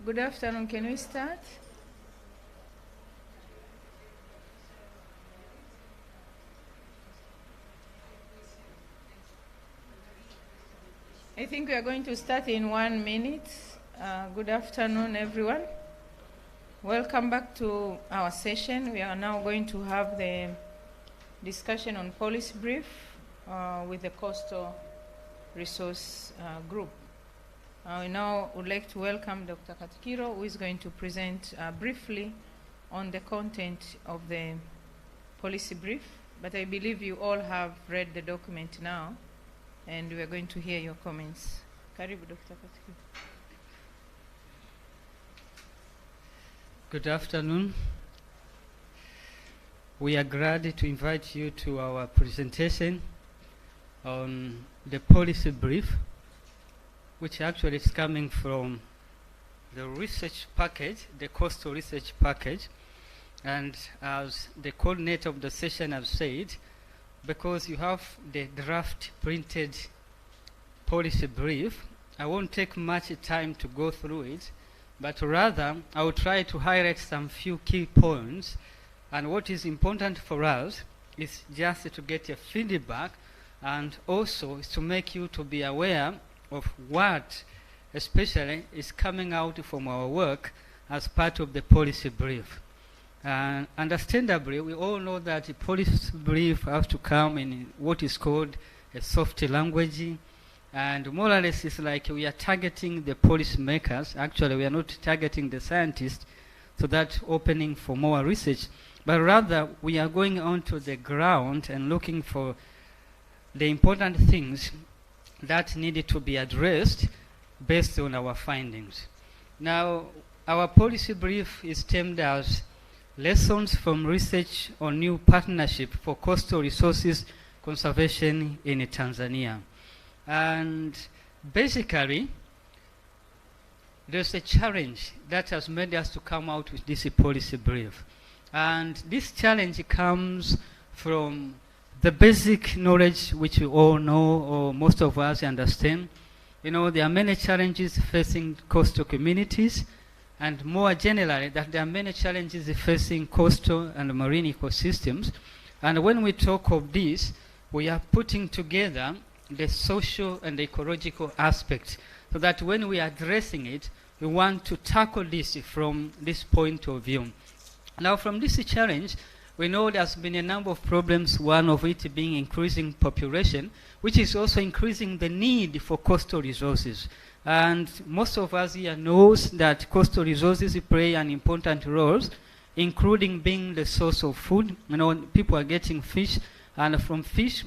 Good afternoon. Can we start? I think we are going to start in 1 minute. Good afternoon, everyone. Welcome back to our session. We are now going to have the discussion on policy brief with the Coastal Resource Group. We now would like to welcome Dr. Katikiro, who is going to present briefly on the content of the policy brief. But I believe you all have read the document now, and we are going to hear your comments. Karibu, Dr. Katikiro. Good afternoon. We are glad to invite you to our presentation on the policy brief, which actually is coming from the research package, the coastal research package. And as the coordinator of the session has said, because you have the draft printed policy brief, I won't take much time to go through it, but rather I will try to highlight some few key points. And what is important for us is just to get a feedback, and also is to make you to be aware of what especially is coming out from our work as part of the policy brief. Understandably, we all know that the policy brief has to come in what is called a soft language, and more or less it's like we are targeting the policy makers. Actually, we are not targeting the scientists, so that's opening for more research, but rather we are going onto the ground and looking for the important things that needed to be addressed based on our findings. Now, our policy brief is termed as Lessons from Research on New Partnership for Coastal Resources Conservation in Tanzania. And basically, there's a challenge that has made us to come out with this policy brief. And this challenge comes from the basic knowledge which we all know, or most of us understand. You know, there are many challenges facing coastal communities, and more generally, that there are many challenges facing coastal and marine ecosystems. And when we talk of this, we are putting together the social and ecological aspects, so that when we are addressing it, we want to tackle this from this point of view. Now, from this challenge, we know there's been a number of problems, one of it being increasing population, which is also increasing the need for coastal resources. And most of us here knows that coastal resources play an important role, including being the source of food. You know, people are getting fish, and from fish,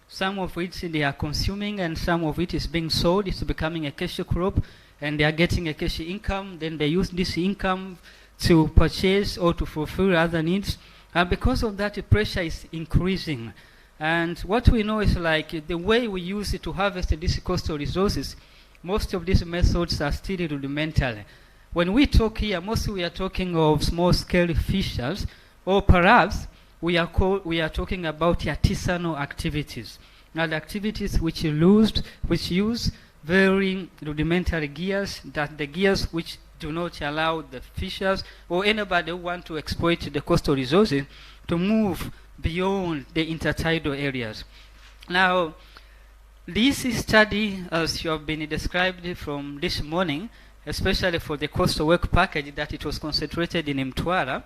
some of which they are consuming, and some of it is being sold. It's becoming a cash crop, and they are getting a cash income. Then they use this income to purchase or to fulfill other needs. And because of that, the pressure is increasing. And what we know is like the way we use it to harvest these coastal resources, most of these methods are still rudimental. When we talk here, mostly we are talking of small-scale fishers, or perhaps we are talking about artisanal activities. Now, the activities which use very rudimentary gears, that the gears which do not allow the fishers or anybody who want to exploit the coastal resources to move beyond the intertidal areas. Now, this study, as you have been described from this morning, especially for the coastal work package, that it was concentrated in Mtwara,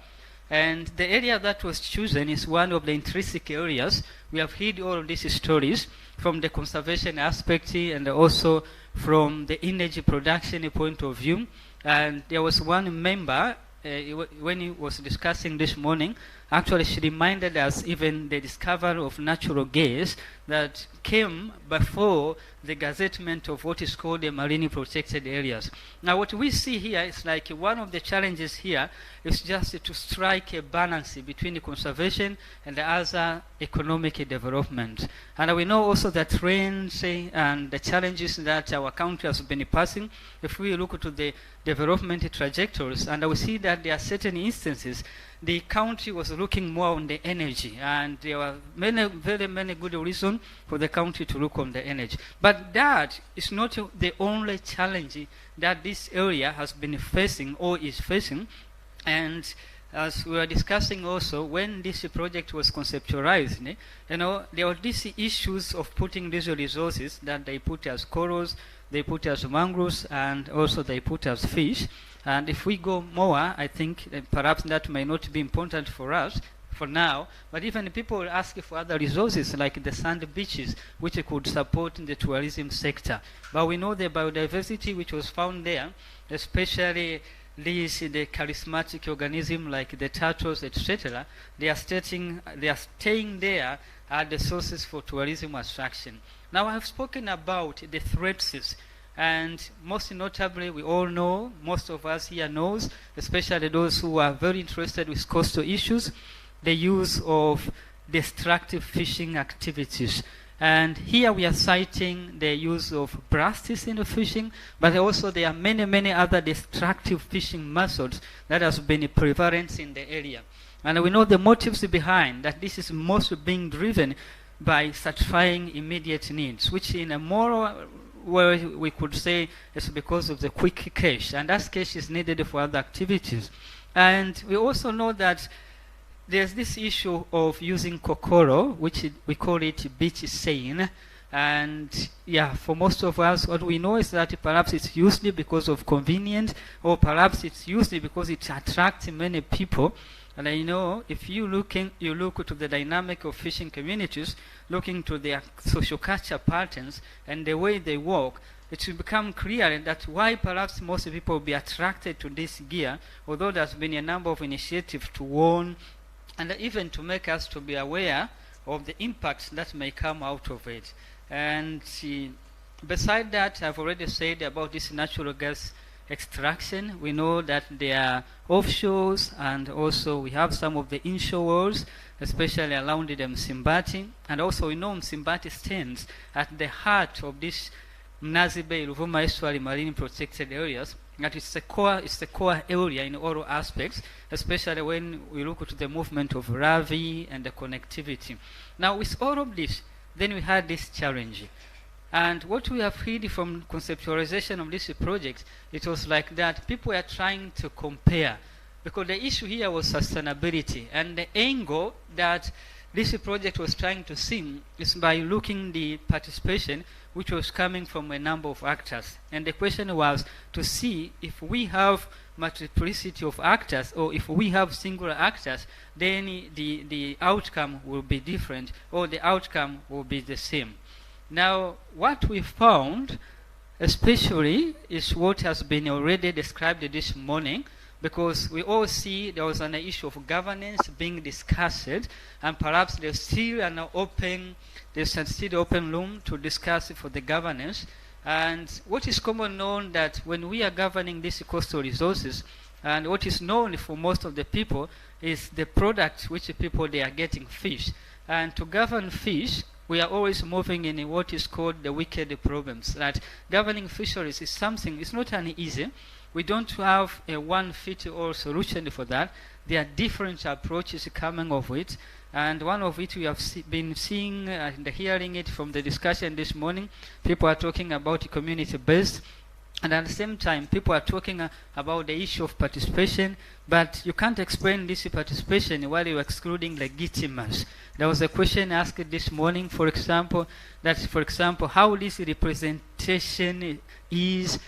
and the area that was chosen is one of the intrinsic areas. We have heard all of these stories from the conservation aspect and also from the energy production point of view. And there was one member, when he was discussing this morning, actually she reminded us even the discovery of natural gas that came before the gazettement of what is called the marine protected areas. Now, what we see here is like one of the challenges here is just to strike a balance between the conservation and the other economic development. And we know also the trends and the challenges that our country has been passing. If we look to the development trajectories, and we see that there are certain instances the country was looking more on the energy, and there were very many good reasons for the country to look on the energy. But that is not the only challenge that this area has been facing or is facing. And as we were discussing also, when this project was conceptualized, there were these issues of putting these resources that they put as corals, they put as mangroves, and also they put as fish. And if we go more, I think perhaps that may not be important for us for now, but even people will ask for other resources like the sand beaches, which could support the tourism sector. But we know the biodiversity which was found there, especially the charismatic organism like the turtles, etc., they are staying there are the sources for tourism attraction. Now I have spoken about the threats, and most notably we all know, most of us here knows, especially those who are very interested with coastal issues, the use of destructive fishing activities. And here we are citing the use of blasts in the fishing, but also there are many other destructive fishing methods that has been prevalent in the area. And we know the motives behind that. This is mostly being driven by satisfying immediate needs, which in a moral way we could say it's because of the quick cash, and that cash is needed for other activities. And we also know that there's this issue of using kokoro, which we call it beach seine. And yeah, for most of us, what we know is that perhaps it's used because of convenience, or perhaps it's used because it attracts many people. And I know if you look to the dynamic of fishing communities, looking to their social culture patterns and the way they work, it will become clear that why perhaps most people will be attracted to this gear, although there's been a number of initiatives to warn and even to make us to be aware of the impacts that may come out of it. And beside that, I've already said about this natural gas extraction. We know that there are offshores, and also we have some of the inshore wells, especially around the Msimbati. And also we know Msimbati stands at the heart of this Mnazi Bay, Ruvuma Estuary marine protected areas. That it's the core area in all aspects, especially when we look at the movement of Ravi and the connectivity. Now with all of this, then we had this challenge. And what we have heard from conceptualization of this project, it was like that people are trying to compare, because the issue here was sustainability, and the angle that this project was trying to see is by looking the participation which was coming from a number of actors. And the question was to see if we have multiplicity of actors, or if we have singular actors, then the outcome will be different, or the outcome will be the same. Now, what we found, especially, is what has been already described this morning, because we all see there was an issue of governance being discussed, and perhaps there's still an open room to discuss for the governance. And what is common known that when we are governing these coastal resources, and what is known for most of the people is the product which the people they are getting, fish. And to govern fish, we are always moving in what is called the wicked problems. That governing fisheries is something, it's not an easy. We don't have a one-fit-all solution for that. There are different approaches coming of it. And one of it we have been seeing and hearing it from the discussion this morning. People are talking about community-based. And at the same time, people are talking about the issue of participation, but you can't explain this participation while you're excluding legitimacy. There was a question asked this morning, for example, how this representation is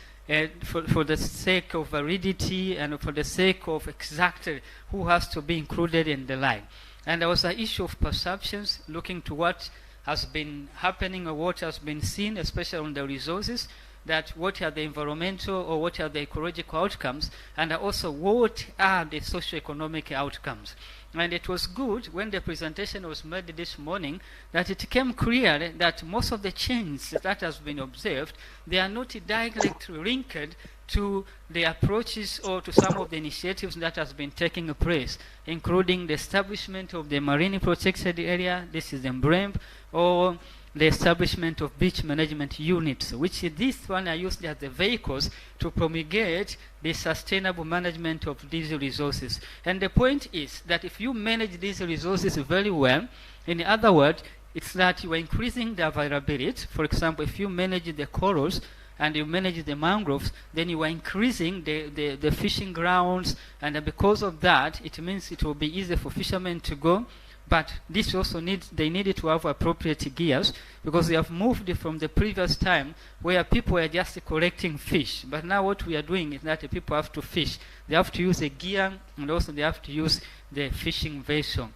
for the sake of validity and for the sake of exactly who has to be included in the line. And there was an issue of perceptions, looking to what has been happening or what has been seen, especially on the resources, that what are the environmental or what are the ecological outcomes, and also what are the socio-economic outcomes. And it was good when the presentation was made this morning that it became clear that most of the changes that has been observed, they are not directly linked to the approaches or to some of the initiatives that has been taking place, including the establishment of the marine protected area, this is the MBREMP, or the establishment of beach management units, which this one are used as the vehicles to promulgate the sustainable management of these resources. And the point is that if you manage these resources very well, in other words, it's that you are increasing the availability. For example, if you manage the corals and you manage the mangroves, then you are increasing the fishing grounds, and because of that, it means it will be easy for fishermen to go. But this also they needed to have appropriate gears, because they have moved from the previous time where people were just collecting fish. But now what we are doing is that people have to fish. They have to use a gear, and also they have to use the fishing vessel.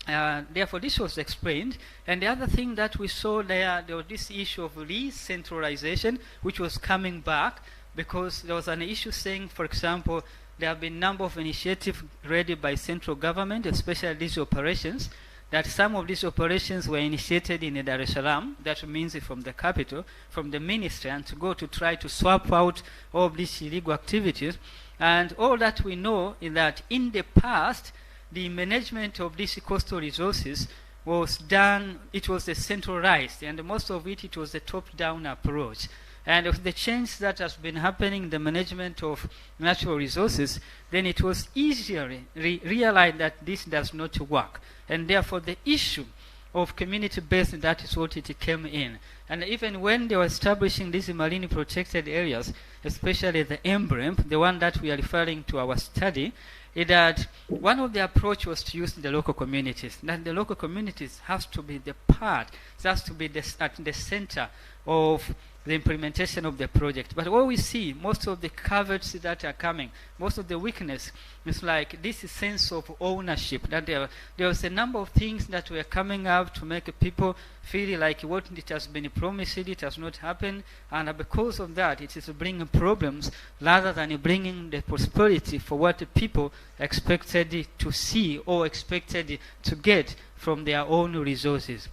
Therefore, this was explained. And the other thing that we saw there was this issue of re-centralization, which was coming back, because there was an issue saying, for example, there have been a number of initiatives ready by central government, especially these operations, that some of these operations were initiated in Dar es Salaam, that means from the capital, from the ministry, and to go to try to swap out all of these illegal activities. And all that we know is that in the past, the management of these coastal resources was done, it was centralized, and most of it was a top-down approach. And with the change that has been happening in the management of natural resources, then it was easier realized that this does not work. And therefore the issue of community-based, that is what it came in. And even when they were establishing these marine protected areas, especially the emblem, the one that we are referring to our study, is that one of the approach was to use the local communities. That the local communities has to be the part, it has to be at the center of the implementation of the project. But what we see, most of the caveats that are coming, most of the weakness is like this sense of ownership, that there was a number of things that were coming up to make people feel like what it has been promised, it has not happened, and because of that, it is bringing problems rather than bringing the prosperity for what the people expected to see or expected to get from their own resources.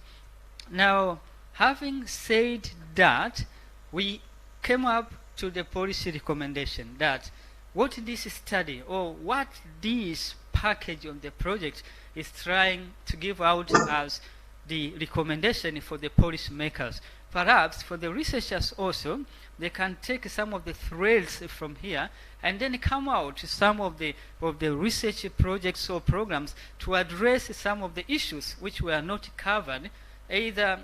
Now, having said that, we came up to the policy recommendation that what this study or what this package of the project is trying to give out as the recommendation for the policy makers. Perhaps for the researchers also, they can take some of the threads from here and then come out to some of the research projects or programs to address some of the issues which were not covered either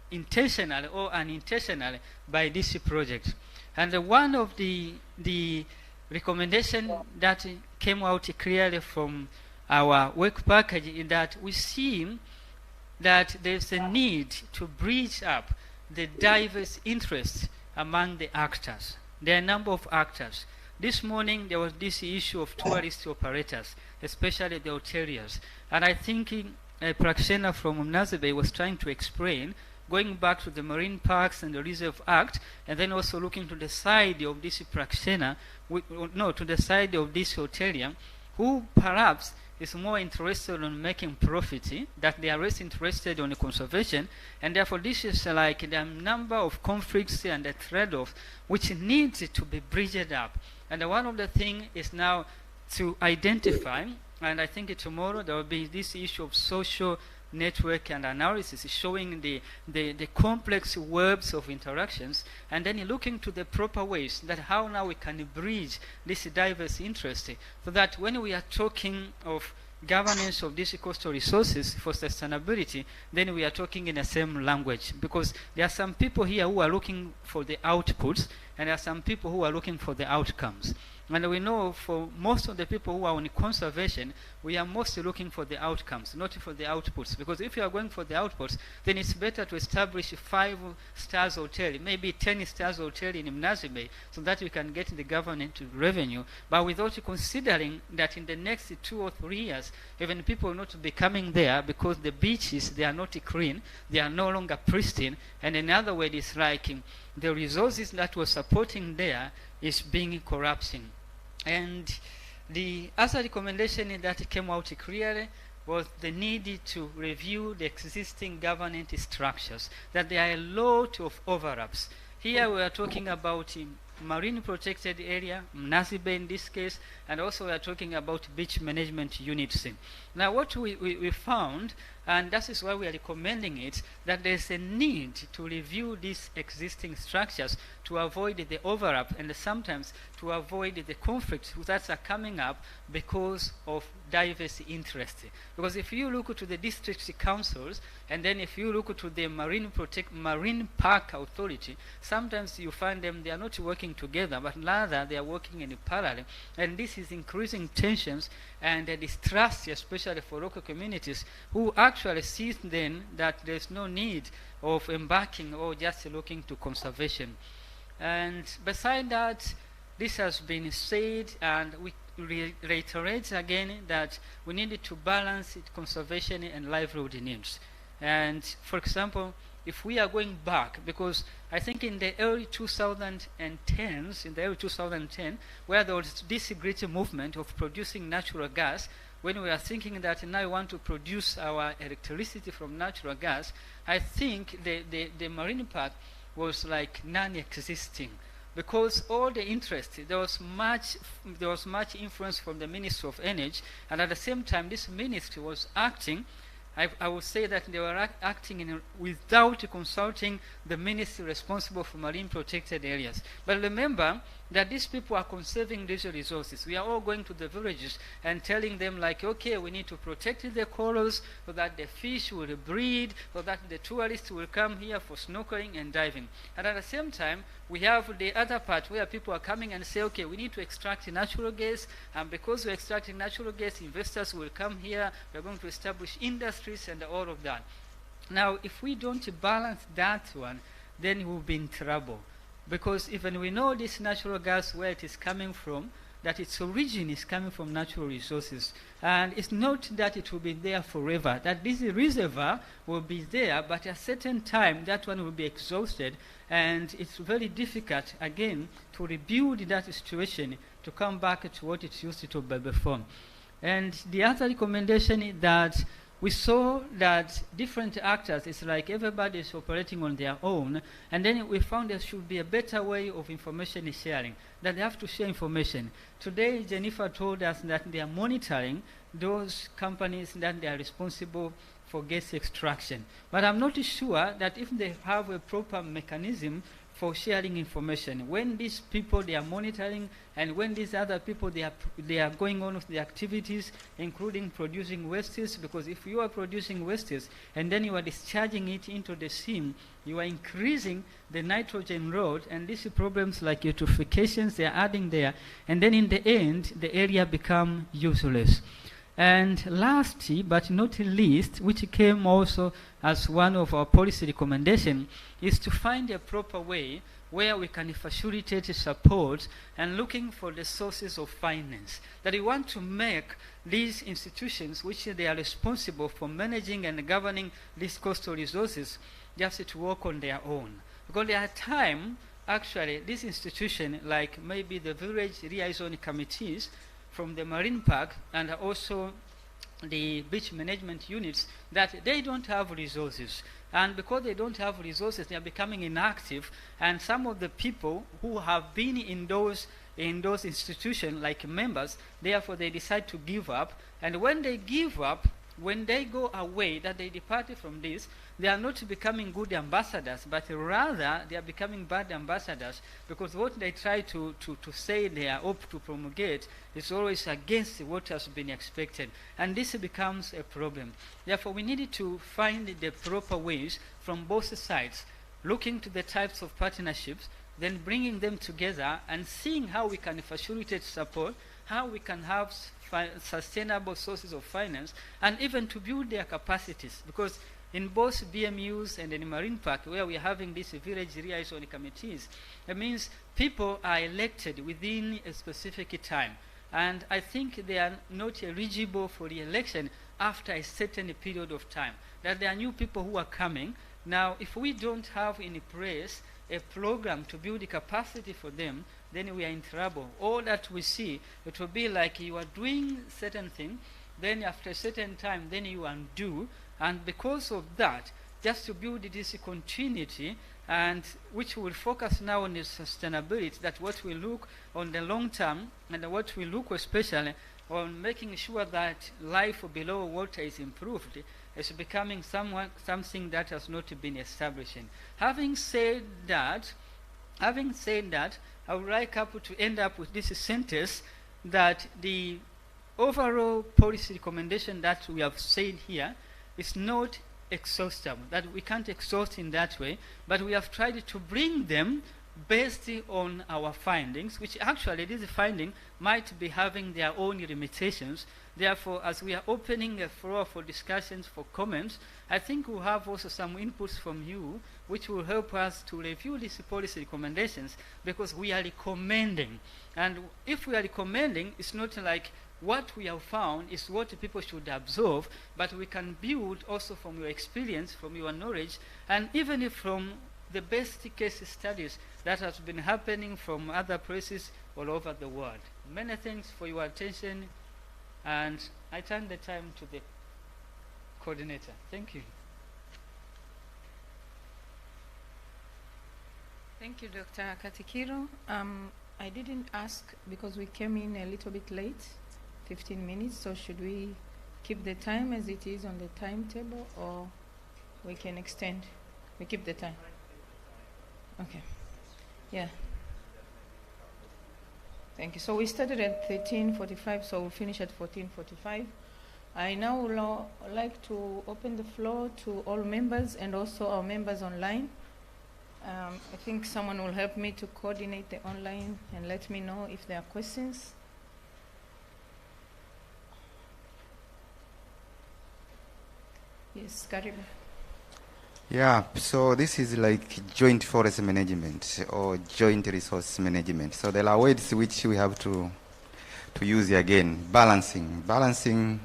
intentionally or unintentionally by this project. And one of the recommendation that came out clearly from our work package is that we see that there's a need to bridge up the diverse interests among the actors. There are a number of actors. This morning there was this issue of tourist operators, especially the hoteliers. And I think a practitioner from Mnazi was trying to explain, going back to the Marine Parks and the Reserve Act, and then also looking to the side of this practitioner, to the side of this hotelier, who perhaps is more interested in making profit, that they are less interested in conservation, and therefore this is like the number of conflicts and the trade-off which needs to be bridged up. And one of the things is now to identify, and I think tomorrow there will be this issue of social network and analysis showing the complex webs of interactions, and then looking to the proper ways that how now we can bridge this diverse interest, so that when we are talking of governance of these coastal resources for sustainability, then we are talking in the same language, because there are some people here who are looking for the outputs and there are some people who are looking for the outcomes. And we know for most of the people who are on conservation, we are mostly looking for the outcomes, not for the outputs. Because if you are going for the outputs, then it's better to establish a 5-star hotel, maybe 10-star hotel in Mnazi Bay, so that we can get the government revenue. But without considering that in the next 2 or 3 years, even people will not be coming there because the beaches, they are not clean, they are no longer pristine. And in other words, it's like the resources that were supporting there is being corrupting. And the other recommendation that came out clearly was the need to review the existing governance structures, that there are a lot of overlaps. Here we are talking about marine protected area, Mnazi Bay in this case, and also we are talking about beach management units. Now what we found, and that is why we are recommending it, that there's a need to review these existing structures to avoid the overlap and sometimes to avoid the conflicts that are coming up because of diverse interests. Because if you look to the district councils and then if you look to the marine park authority, sometimes you find them, they are not working together, but rather they are working in parallel, and this is increasing tensions and distrust, especially for local communities who actually see then that there's no need of embarking or just looking to conservation. And beside that, this has been said, and we reiterate again that we need to balance conservation and livelihood needs. And for example, if we are going back, because I think in the early 2010, where there was this great movement of producing natural gas, when we are thinking that now we want to produce our electricity from natural gas, I think the marine park was like non-existing, because all the interest, there was much influence from the Ministry of Energy, and at the same time this ministry was acting, I would say that they were acting without consulting the ministry responsible for marine protected areas. But remember that these people are conserving these resources. We are all going to the villages and telling them like, okay, we need to protect the corals so that the fish will breed, so that the tourists will come here for snorkeling and diving. And at the same time, we have the other part where people are coming and say, okay, we need to extract natural gas, and because we're extracting natural gas, investors will come here, we're going to establish industries and all of that. Now, if we don't balance that one, then we'll be in trouble. Because even we know this natural gas, where it is coming from, that its origin is coming from natural resources. And it's not that it will be there forever, that this reservoir will be there, but at a certain time that one will be exhausted, and it's very difficult, again, to rebuild that situation, to come back to what it used to be before. And the other recommendation is that we saw that different actors, it's like everybody is operating on their own, and then we found there should be a better way of information sharing, that they have to share information. Today, Jennifer told us that they are monitoring those companies that they are responsible for gas extraction. But I'm not sure that if they have a proper mechanism for sharing information, when these people they are monitoring, and when these other people they are going on with the activities, including producing wastes, because if you are producing wastes and then you are discharging it into the sea, you are increasing the nitrogen load, and these problems like eutrophications they are adding there, and then in the end the area become useless. And lastly, but not least, which came also as one of our policy recommendations, is to find a proper way where we can facilitate support and looking for the sources of finance. That we want to make these institutions, which they are responsible for managing and governing these coastal resources, just to work on their own. Because there are times, actually, this institution, like maybe the village liaison committees, from the marine park and also the beach management units, that they don't have resources, and because they don't have resources they are becoming inactive, and some of the people who have been in those institutions like members, therefore they decide to give up, and when they give up, when they go away, that they departed from this, they are not becoming good ambassadors, but rather they are becoming bad ambassadors, because what they try to say they are up to promulgate is always against what has been expected, and this becomes a problem. Therefore, we needed to find the proper ways from both sides, looking to the types of partnerships, then bringing them together and seeing how we can facilitate support, how we can have sustainable sources of finance, and even to build their capacities, because in both BMUs and in Marine Park, where we are having these village liaison committees, it means people are elected within a specific time, and I think they are not eligible for the election after a certain period of time, that there are new people who are coming. Now, if we don't have in place a program to build the capacity for them, then we are in trouble. All that we see, it will be like you are doing certain thing, then after a certain time, then you undo, and because of that, just to build this continuity, and which will focus now on the sustainability, that what we look on the long term, and what we look especially on making sure that life below water is improved, is becoming something that has not been established. Having said that, I would like to end up with this sentence, that the overall policy recommendation that we have said here is not exhaustive, that we can't exhaust in that way, but we have tried to bring them based on our findings, which actually this finding might be having their own limitations. Therefore, as we are opening a floor for discussions, for comments, I think we'll have also some inputs from you, which will help us to review these policy recommendations, because we are recommending. And if we are recommending, it's not like what we have found is what people should absorb, but we can build also from your experience, from your knowledge, and even from the best case studies that has been happening from other places all over the world. Many thanks for your attention, and I turn the time to the coordinator. Thank you. Thank you, Dr. Katikiro. I didn't ask because we came in a little bit late, 15 minutes, so should we keep the time as it is on the timetable, or we can extend? We keep the time. Okay. Yeah. Thank you. So we started at 13:45, so we'll finish at 14:45. I now would like to open the floor to all members and also our members online. I think someone will help me to coordinate the online and let me know if there are questions. Yes, Karibu. Yeah, so this is like joint forest management or joint resource management. So there are words which we have to use again. Balancing,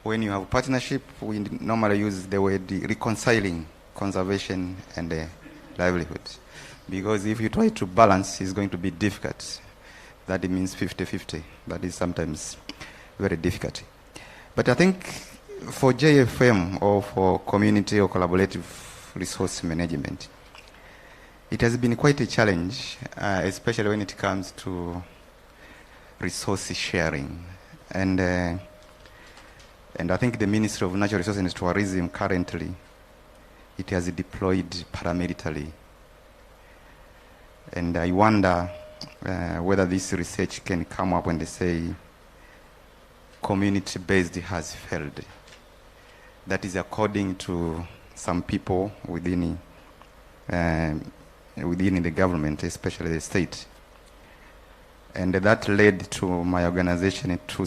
when you have partnership, we normally use the word reconciling conservation and livelihood. Because if you try to balance, it's going to be difficult. That means 50-50. That is sometimes very difficult. But I think for JFM, or for community or collaborative resource management, it has been quite a challenge, especially when it comes to resource sharing. And I think the Ministry of Natural Resources and Tourism currently, it has deployed paramilitary. And I wonder whether this research can come up when they say community-based has failed. That is according to some people within the government, especially the state. And that led to my organization to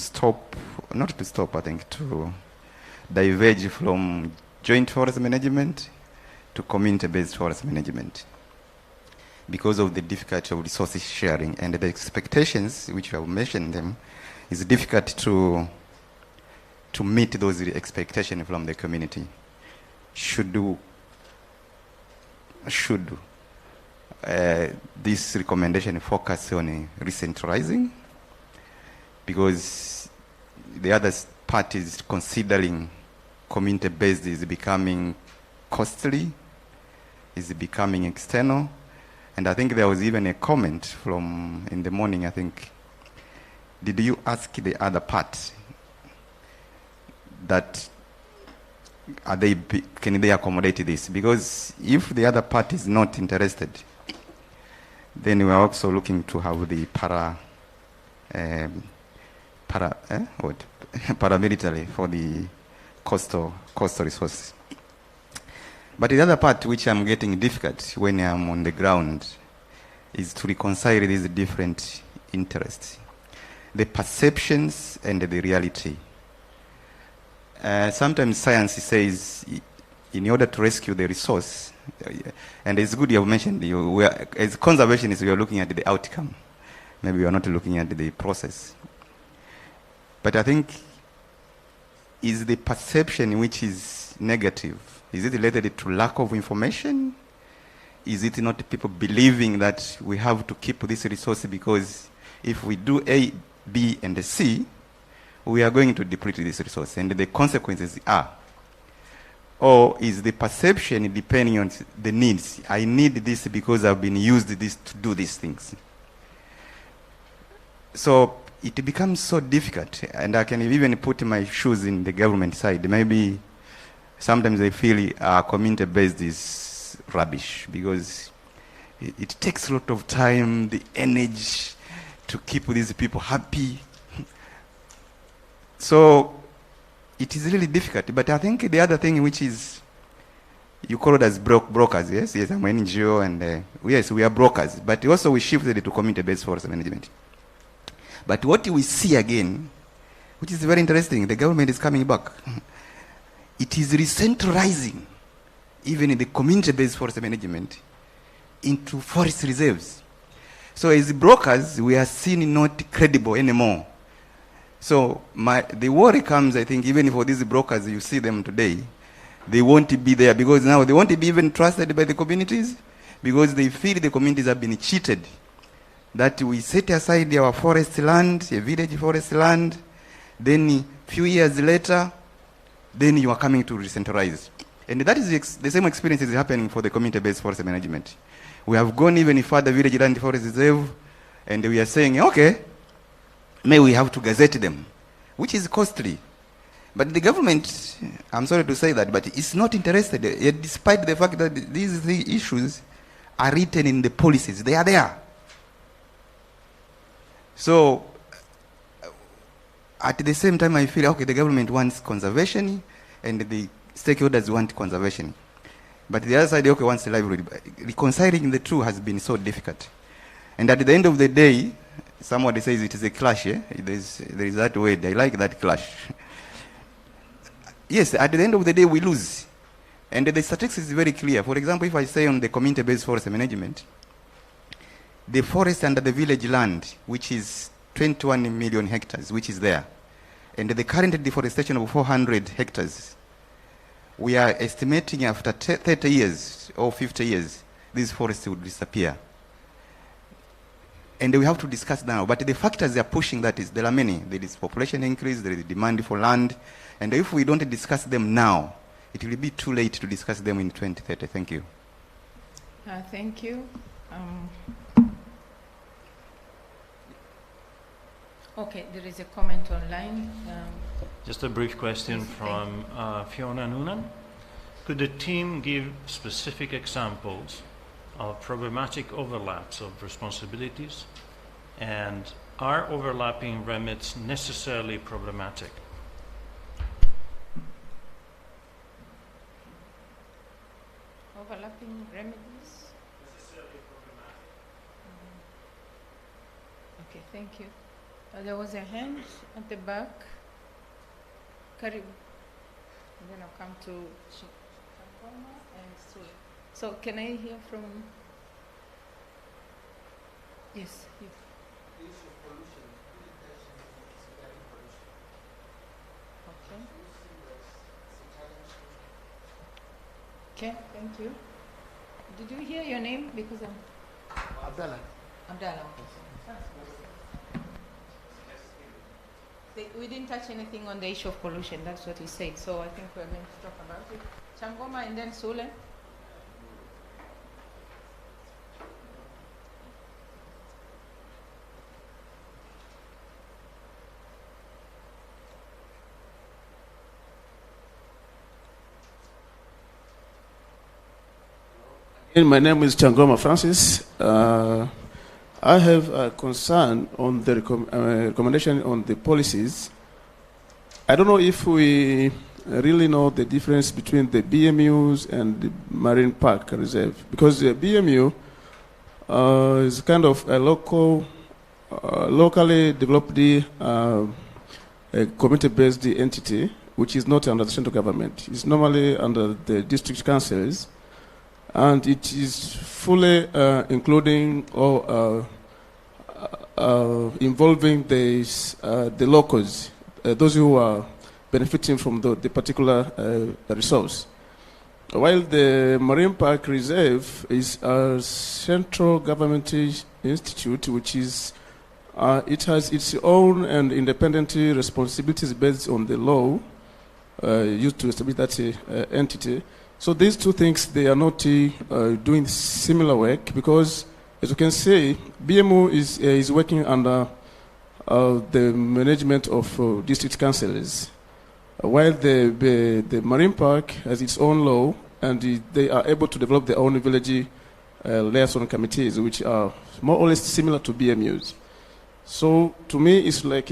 diverge from joint forest management to community-based forest management, because of the difficulty of resources sharing and the expectations, which I have mentioned them, is difficult to meet those expectations from the community. Should this recommendation focus on recentralizing? Because the other parties considering community-based is becoming costly, is becoming external. And I think there was even a comment from in the morning, I think, did you ask the other part that can they accommodate this? Because if the other part is not interested, then we are also looking to have the paramilitary for the coastal resources. But the other part which I'm getting difficult when I'm on the ground is to reconcile these different interests, the perceptions and the reality. Sometimes science says, in order to rescue the resource, and it's good you have mentioned, as conservationists, we are looking at the outcome. Maybe we are not looking at the process. But I think, is the perception which is negative, is it related to lack of information? Is it not people believing that we have to keep this resource because if we do A, B, and C, we are going to deplete this resource, and the consequences are Or is the perception depending on the needs? I need this because I've been used this to do these things. So it becomes so difficult, and I can even put my shoes in the government side. Maybe sometimes I feel community-based is rubbish because it takes a lot of time, the energy to keep these people happy. So it is really difficult. But I think the other thing, which is, you call it as brokers, yes? Yes, I'm an NGO, and yes, we are brokers. But also we shifted to community-based forest management. But what we see again, which is very interesting, the government is coming back. It is recentralizing even in the community-based forest management into forest reserves. So as brokers, we are seen not credible anymore. So the worry comes, I think, even for these brokers, you see them today, they won't be there because now they won't be even trusted by the communities because they feel the communities have been cheated. That we set aside our forest land, a village forest land, then a few years later, then you are coming to recentralize. And that is the same experience is happening for the community-based forest management. We have gone even further village land forest reserve, and we are saying, okay, may we have to gazette them, which is costly. But the government, I'm sorry to say that, but it's not interested, despite the fact that these issues are written in the policies. They are there. So, at the same time, I feel, okay, the government wants conservation, and the stakeholders want conservation. But the other side, okay, wants livelihood. Reconciling the two has been so difficult. And at the end of the day, somebody says it is a clash, eh? There is that word. I like that clash. Yes, at the end of the day, we lose. And the statistics is very clear. For example, if I say on the community-based forest management, the forest under the village land, which is 21 million hectares, which is there, and the current deforestation of 400 hectares, we are estimating after 30 years or 50 years, these forests will disappear. And we have to discuss now. But the factors they are pushing that is, there are many. There is population increase, there is demand for land. And if we don't discuss them now, it will be too late to discuss them in 2030. Thank you. Thank you. Okay, there is a comment online. Just a brief question from Fiona Noonan. Could the team give specific examples of problematic overlaps of responsibilities, and are overlapping remits necessarily problematic? Overlapping remedies? Necessarily problematic. Okay, thank you. There was a hand at the back. Karibu. And then I'll come to Chakoma and Sue. So can I hear from... Yes, you. Okay. Okay, thank you. Did you hear your name? Because I'm... Abdallah. Abdallah. We didn't touch anything on the issue of pollution. That's what he said. So I think we're going to talk about it. Changoma and then Sule. My name is Changoma Francis. I have a concern on the recommendation on the policies. I don't know if we really know the difference between the BMUs and the Marine Park Reserve, because the BMU is kind of a locally developed community-based entity, which is not under the central government. It's normally under the district councils. And it is fully including or involving the locals, those who are benefiting from the particular resource. While the Marine Park Reserve is a central government institute, which is it has its own and independent responsibilities based on the law, used to establish that entity. So these two things, they are not doing similar work because, as you can see, BMO is working under the management of district councils, while the Marine Park has its own law, and they are able to develop their own village liaison committees, which are more or less similar to BMUs. So to me, it's like,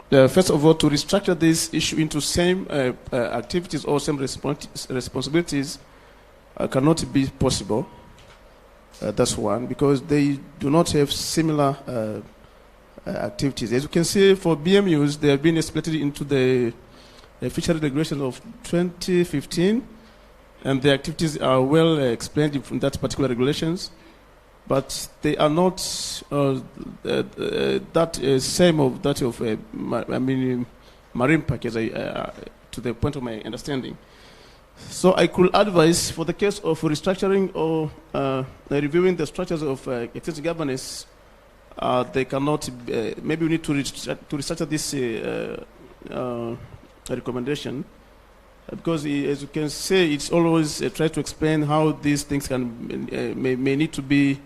first of all, to restructure this issue into same activities or same responsibilities cannot be possible. That's one, because they do not have similar activities. As you can see, for BMUs, they have been split into the fishery regulation of 2015, and the activities are well explained in that particular regulations. But they are not that same of that of Marine Park, as to the point of my understanding. So I could advise for the case of restructuring or reviewing the structures of extensive governance, they cannot. Maybe we need to restructure this recommendation, because as you can say, it's always try to explain how these things can may need to be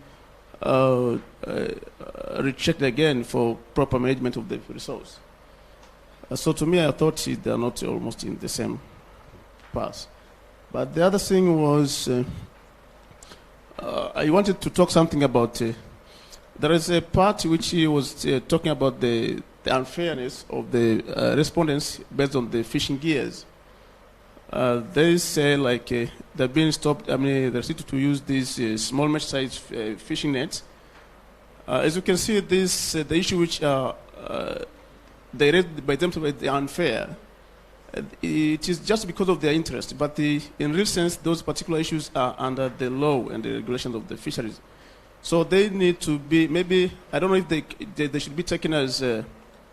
rechecked again for proper management of the resource. So to me, I thought they are not almost in the same path. But the other thing was, I wanted to talk something about, there is a part which he was talking about the unfairness of the respondents based on the fishing gears. They say like they've been stopped, they're restricted to use these small mesh size fishing nets. As you can see, this the issue which they raised by themselves, they are unfair. It is just because of their interest, but in real sense, those particular issues are under the law and the regulations of the fisheries. So they need to be, maybe, I don't know if they should be taken as a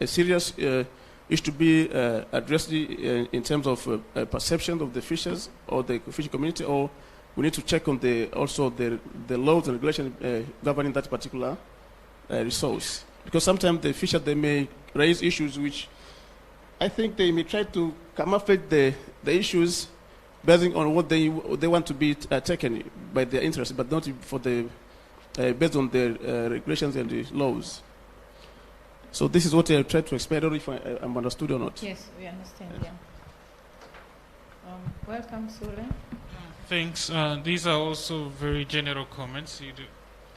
serious issue to be addressed in terms of perception of the fishers or the fishing community, or we need to check on also the laws and regulations governing that particular resource. Because sometimes the fishers, they may raise issues which I think they may try to camouflage the issues based on what they want to be taken by their interest, but not for the based on the regulations and the laws. So this is what I tried to explain. I don't know if I'm understood or not. Yes, we understand. Yeah. Welcome, Sule. Thanks. These are also very general comments.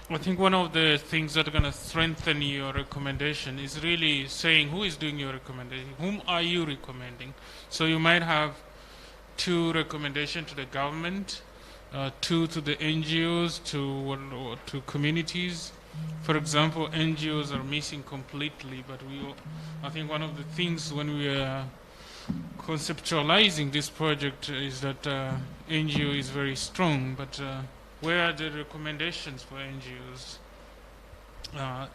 I think one of the things that are going to strengthen your recommendation is really saying who is doing your recommendation, whom are you recommending. So you might have 2 recommendations to the government, 2 to the NGOs, to communities. For example, NGOs are missing completely, but I think one of the things when we are conceptualizing this project is that NGO is very strong, but where are the recommendations for NGOs?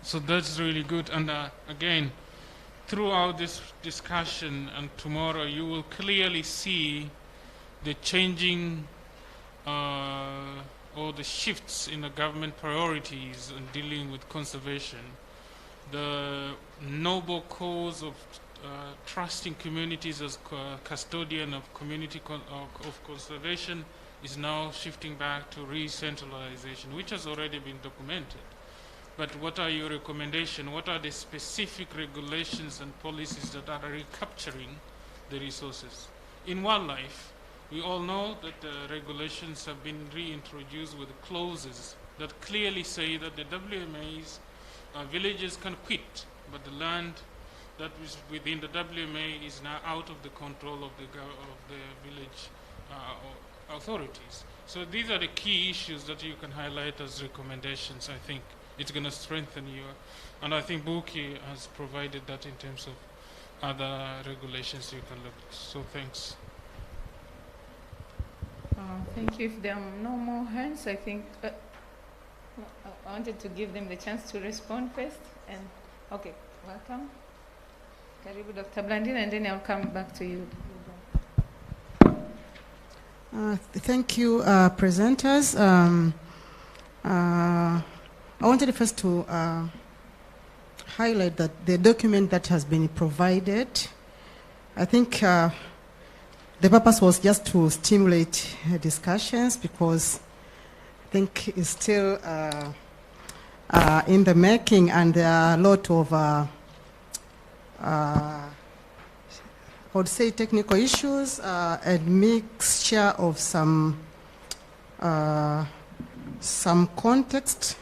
So that's really good. And again, throughout this discussion and tomorrow, you will clearly see the changing or the shifts in the government priorities in dealing with conservation. The noble cause of trusting communities as custodian of community of conservation is now shifting back to re-centralization, which has already been documented. But what are your recommendations? What are the specific regulations and policies that are recapturing the resources? In wildlife, we all know that the regulations have been reintroduced with clauses that clearly say that the WMA's villages can quit, but the land that is within the WMA is now out of the control of the village authorities. So these are the key issues that you can highlight as recommendations. I think it's going to strengthen you, and I think Buki has provided that in terms of other regulations you can look. So thanks. Thank you. If there are no more hands, I think I wanted to give them the chance to respond first. And okay, welcome. Karibu, Dr. Blandina, and then I'll come back to you. Thank you, presenters. I wanted first to highlight that the document that has been provided, I think the purpose was just to stimulate discussions, because I think it's still in the making, and there are a lot of, I would say, technical issues, a mixture of some context.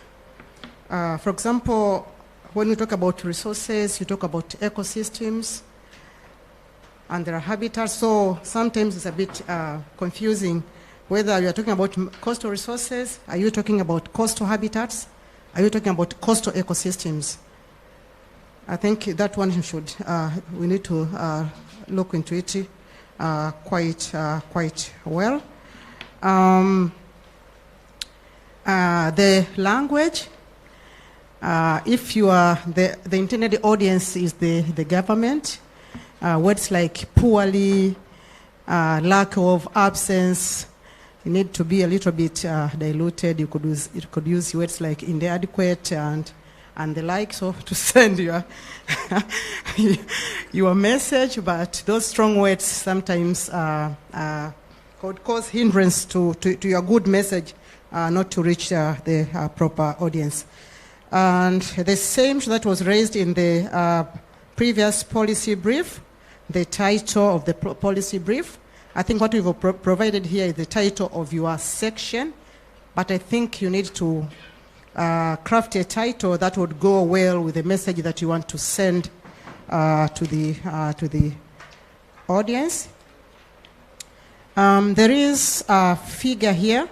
For example, when we talk about resources, you talk about ecosystems, and there are habitats, so sometimes it's a bit confusing whether you are talking about coastal resources, are you talking about coastal habitats, are you talking about coastal ecosystems? I think that one should, we need to look into it quite well. The language, if you are, the intended audience is the government, words like poorly, lack of, absence, you need to be a little bit diluted. You could use words like inadequate and the like, so to send your message, but those strong words sometimes could cause hindrance to your good message, not to reach the proper audience. And the same that was raised in the previous policy brief, the title of the policy brief. I think what we've provided here is the title of your section, but I think you need to craft a title that would go well with the message that you want to send to the audience. There is a figure here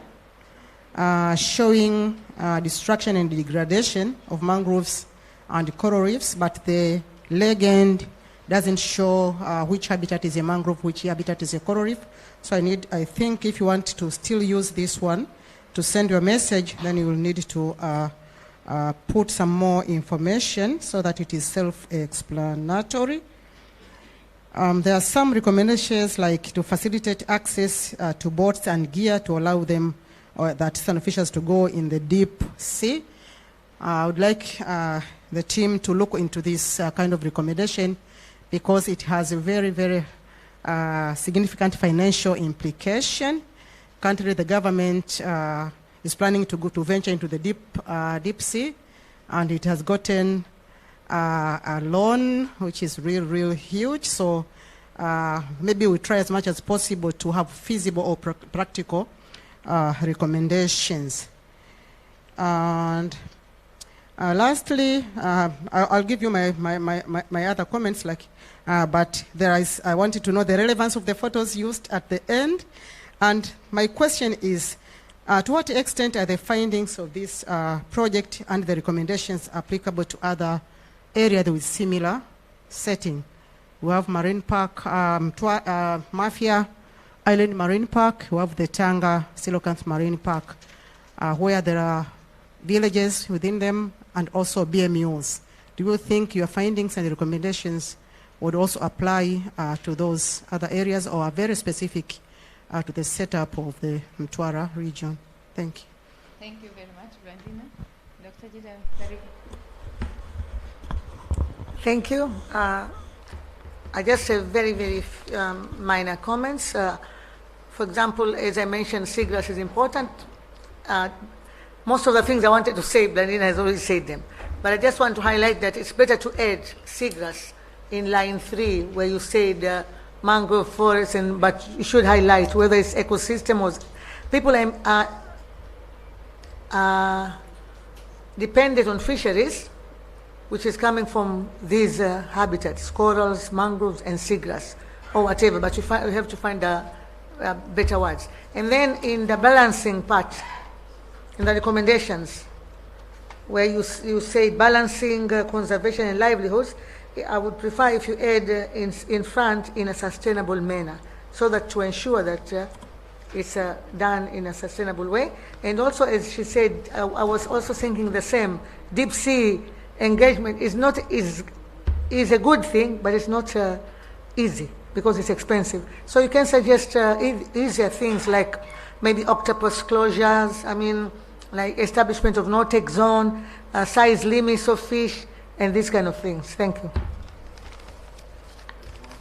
showing destruction and degradation of mangroves and coral reefs, but the legend doesn't show which habitat is a mangrove, which habitat is a coral reef. So I think if you want to still use this one to send your message, then you will need to put some more information so that it is self-explanatory. There are some recommendations, like to facilitate access to boats and gear to allow them, or that citizen officials, to go in the deep sea. I would like the team to look into this kind of recommendation, because it has a very, very significant financial implication. Currently, the government is planning to venture into the deep sea, and it has gotten a loan which is real huge. So maybe we try as much as possible to have feasible or practical recommendations. And lastly, I'll give you my other comments, but I wanted to know the relevance of the photos used at the end. And my question is, to what extent are the findings of this project and the recommendations applicable to other areas with similar setting? We have Marine Park, Mafia Island Marine Park. We have the Tanga Silocanth Marine Park, where there are villages within them and also BMUs. Do you think your findings and recommendations would also apply to those other areas, or are very specific to the setup of the Mtwara region? Thank you. Thank you very much, Brandina. Dr. Jida, thank you. I just have very minor comments. For example, as I mentioned, seagrass is important. Most of the things I wanted to say, Brandina has already said them. But I just want to highlight that it's better to add seagrass in line 3, where you said mangrove forest, but you should highlight whether it's ecosystem or people are dependent on fisheries, which is coming from these habitats, corals, mangroves, and seagrass, or whatever, but you have to find better words. And then in the balancing part, in the recommendations, where you say balancing conservation and livelihoods, I would prefer if you add in front in a sustainable manner, so that to ensure that it's done in a sustainable way. And also, as she said, I was also thinking the same. Deep sea engagement is a good thing, but it's not easy because it's expensive. So you can suggest easier things like maybe octopus closures. I mean, like establishment of no-take zone, size limits of fish, and these kind of things. Thank you.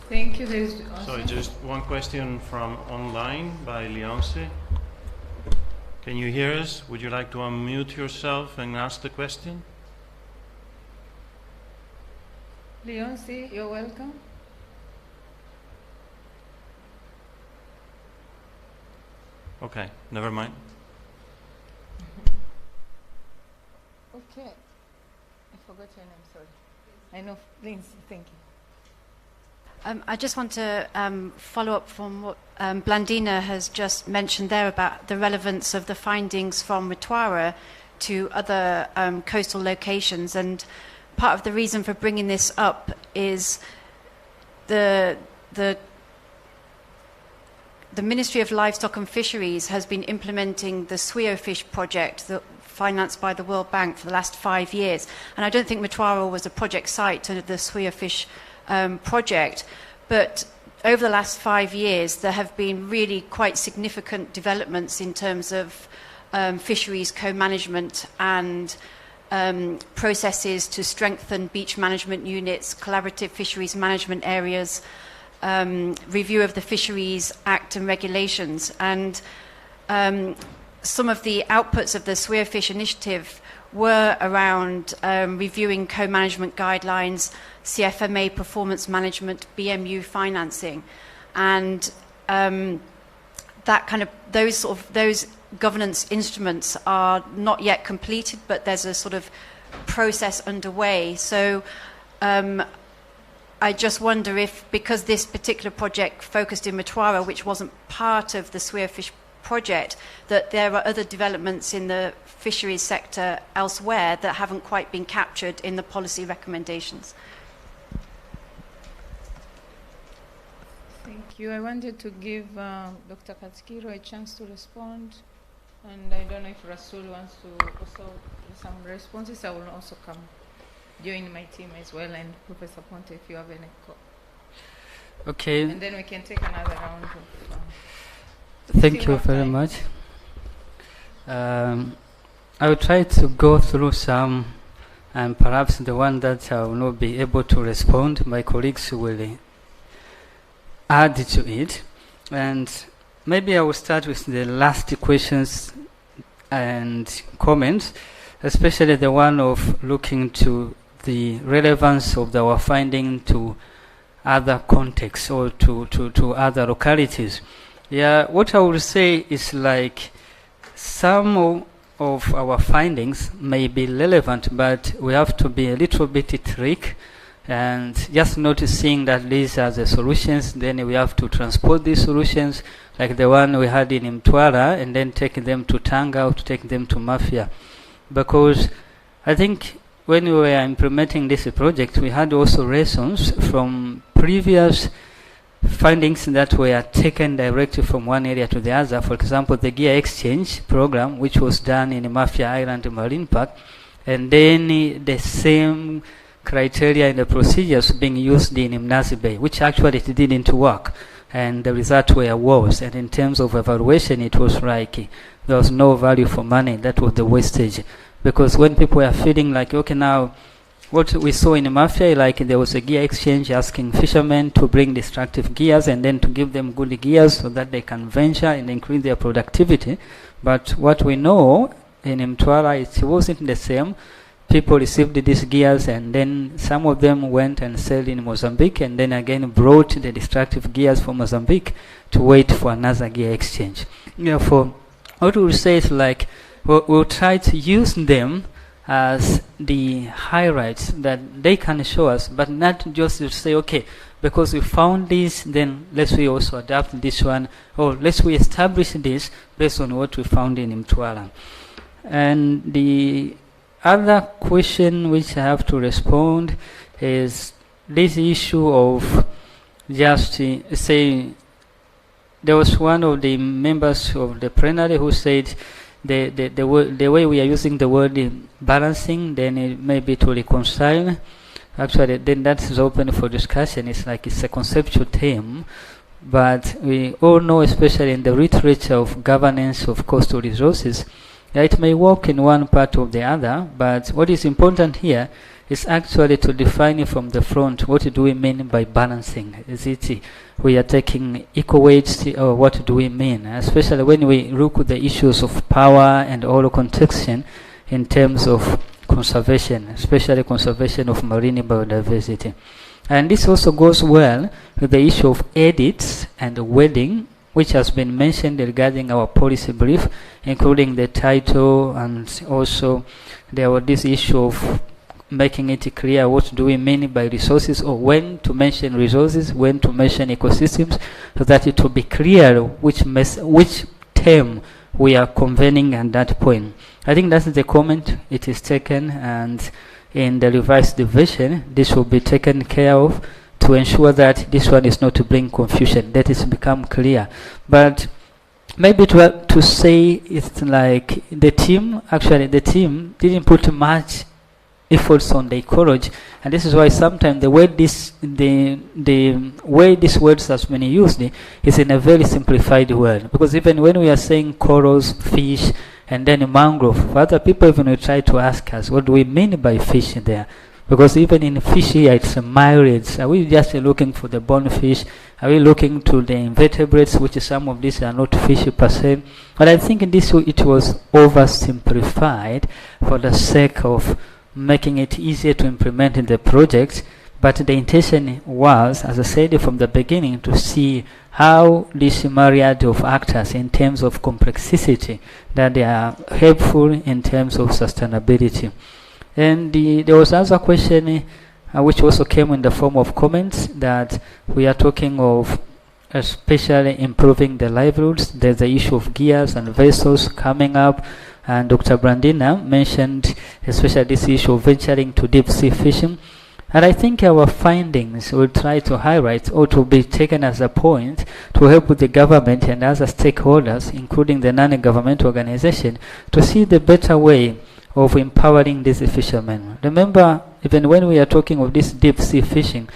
Thank you. There is Sorry, just one question from online by Leonce. Can you hear us? Would you like to unmute yourself and ask the question? Leonce, you're welcome. Okay, never mind. Okay. I forgot your name, sorry. I know, please, thank you. I just want to follow up from what Blandina has just mentioned there about the relevance of the findings from Mtwara to other coastal locations. And part of the reason for bringing this up is the Ministry of Livestock and Fisheries has been implementing the Swiofish project that financed by the World Bank for the last 5 years. And I don't think Mtwara was a project site to the Swiofish project, but over the last 5 years there have been really quite significant developments in terms of fisheries co-management and processes to strengthen beach management units, collaborative fisheries management areas, review of the Fisheries Act and regulations. And some of the outputs of the Swiofish initiative were around reviewing co-management guidelines, CFMA performance management, BMU financing, and that kind of those governance instruments are not yet completed, but there's a sort of process underway. So I just wonder if, because this particular project focused in Mtwara, which wasn't part of the Swiofish project, that there are other developments in the fisheries sector elsewhere that haven't quite been captured in the policy recommendations. Thank you. I wanted to give Dr. Katikiro a chance to respond, and I don't know if Rasul wants to also give some responses. I will also come join my team as well, and Professor Ponte, if you have any Okay. and then we can take another round of Thank you very much. I will try to go through some, and perhaps the one that I will not be able to respond, my colleagues will add to it. And maybe I will start with the last questions and comments, especially the one of looking to the relevance of our finding to other contexts or to other localities. Yeah, what I would say is like some of our findings may be relevant, but we have to be a little bit tricky and just noticing that these are the solutions, then we have to transport these solutions, like the one we had in Mtwara, and then take them to Tanga or to take them to Mafia. Because I think when we were implementing this project, we had also lessons from previous findings that were taken directly from one area to the other. For example, the gear exchange program, which was done in Mafia Island Marine Park, and then the same criteria and the procedures being used in Mnazi Bay, which actually it didn't work, and the result were worse. And in terms of evaluation, it was like there was no value for money. That was the wastage, because when people were feeling like, okay, now what we saw in Mafia, like there was a gear exchange asking fishermen to bring destructive gears and then to give them good gears so that they can venture and increase their productivity. But what we know in Mtwara, it wasn't the same. People received these gears and then some of them went and sold in Mozambique and then again brought the destructive gears from Mozambique to wait for another gear exchange. Therefore, what we will say is like, we'll try to use them as the highlights that they can show us, but not just to say, okay, because we found this, then let's we also adapt this one, or let's we establish this based on what we found in Mtwara. And the other question which I have to respond is this issue of just saying, there was one of the members of the plenary who said the way we are using the word balancing, then it may be to reconcile. Actually, then that is open for discussion. It's like it's a conceptual term, but we all know, especially in the literature of governance of coastal resources, that it may work in one part or the other, but what is important here is actually to define from the front what do we mean by balancing. Is it we are taking equal weights, or what do we mean? Especially when we look at the issues of power and all context in terms of conservation, especially conservation of marine biodiversity. And this also goes well with the issue of edits and wording, which has been mentioned regarding our policy brief, including the title, and also there was this issue of making it clear what do we mean by resources, or when to mention resources, when to mention ecosystems, so that it will be clear which term we are convening at that point. I think that's the comment. It is taken, and in the revised version, this will be taken care of to ensure that this one is not to bring confusion, that it's become clear. But maybe to say it's like the team didn't put much efforts on the ecology, and this is why sometimes the way these words has been used is in a very simplified word. Because even when we are saying corals, fish, and then mangrove, other people even will try to ask us what do we mean by fish there. Because even in fish here, it's myriads. Are we just looking for the bonefish? Are we looking to the invertebrates, which some of these are not fish per se? But I think in this way it was oversimplified for the sake of making it easier to implement in the project. But the intention was, as I said from the beginning, to see how this myriad of actors in terms of complexity, that they are helpful in terms of sustainability. And there was also a question which also came in the form of comments, that we are talking of especially improving the livelihoods. There's the issue of gears and vessels coming up, and Dr. Brandina mentioned especially this issue of venturing to deep sea fishing. And I think our findings will try to highlight, or to be taken as a point to help with the government and other stakeholders, including the non-governmental organization, to see the better way of empowering these fishermen. Remember, even when we are talking of this deep sea fishing,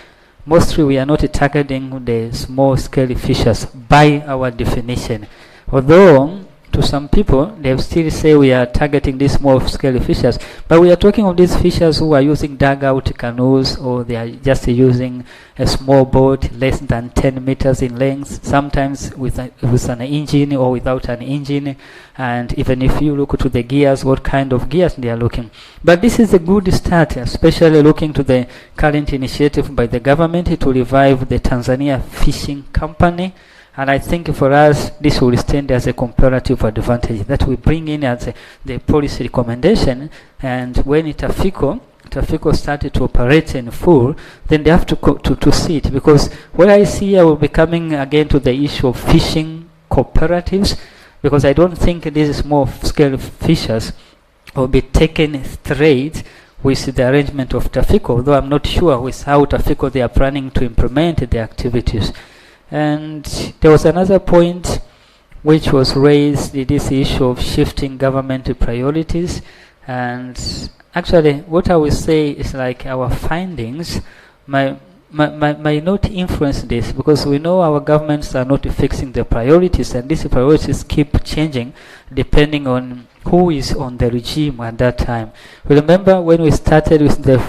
mostly we are not targeting the small scale fishers by our definition. Although to some people, they still say we are targeting these small scale fishers, but we are talking of these fishers who are using dugout canoes, or they are just using a small boat less than 10 meters in length, sometimes with an engine or without an engine. And even if you look to the gears, what kind of gears they are looking. But this is a good start, especially looking to the current initiative by the government to revive the Tanzania Fishing Company. And I think for us, this will stand as a comparative advantage that we bring in as the policy recommendation. And when TAFICO started to operate in full, then they have to see it. Because what I see, I will be coming again to the issue of fishing cooperatives, because I don't think these small scale fishers will be taken straight with the arrangement of TAFICO, although I'm not sure with how TAFICO they are planning to implement the activities. And there was another point which was raised, this issue of shifting government priorities. And actually what I will say is like our findings might not influence this, because we know our governments are not fixing the priorities, and these priorities keep changing depending on who is on the regime at that time. Remember when we started with the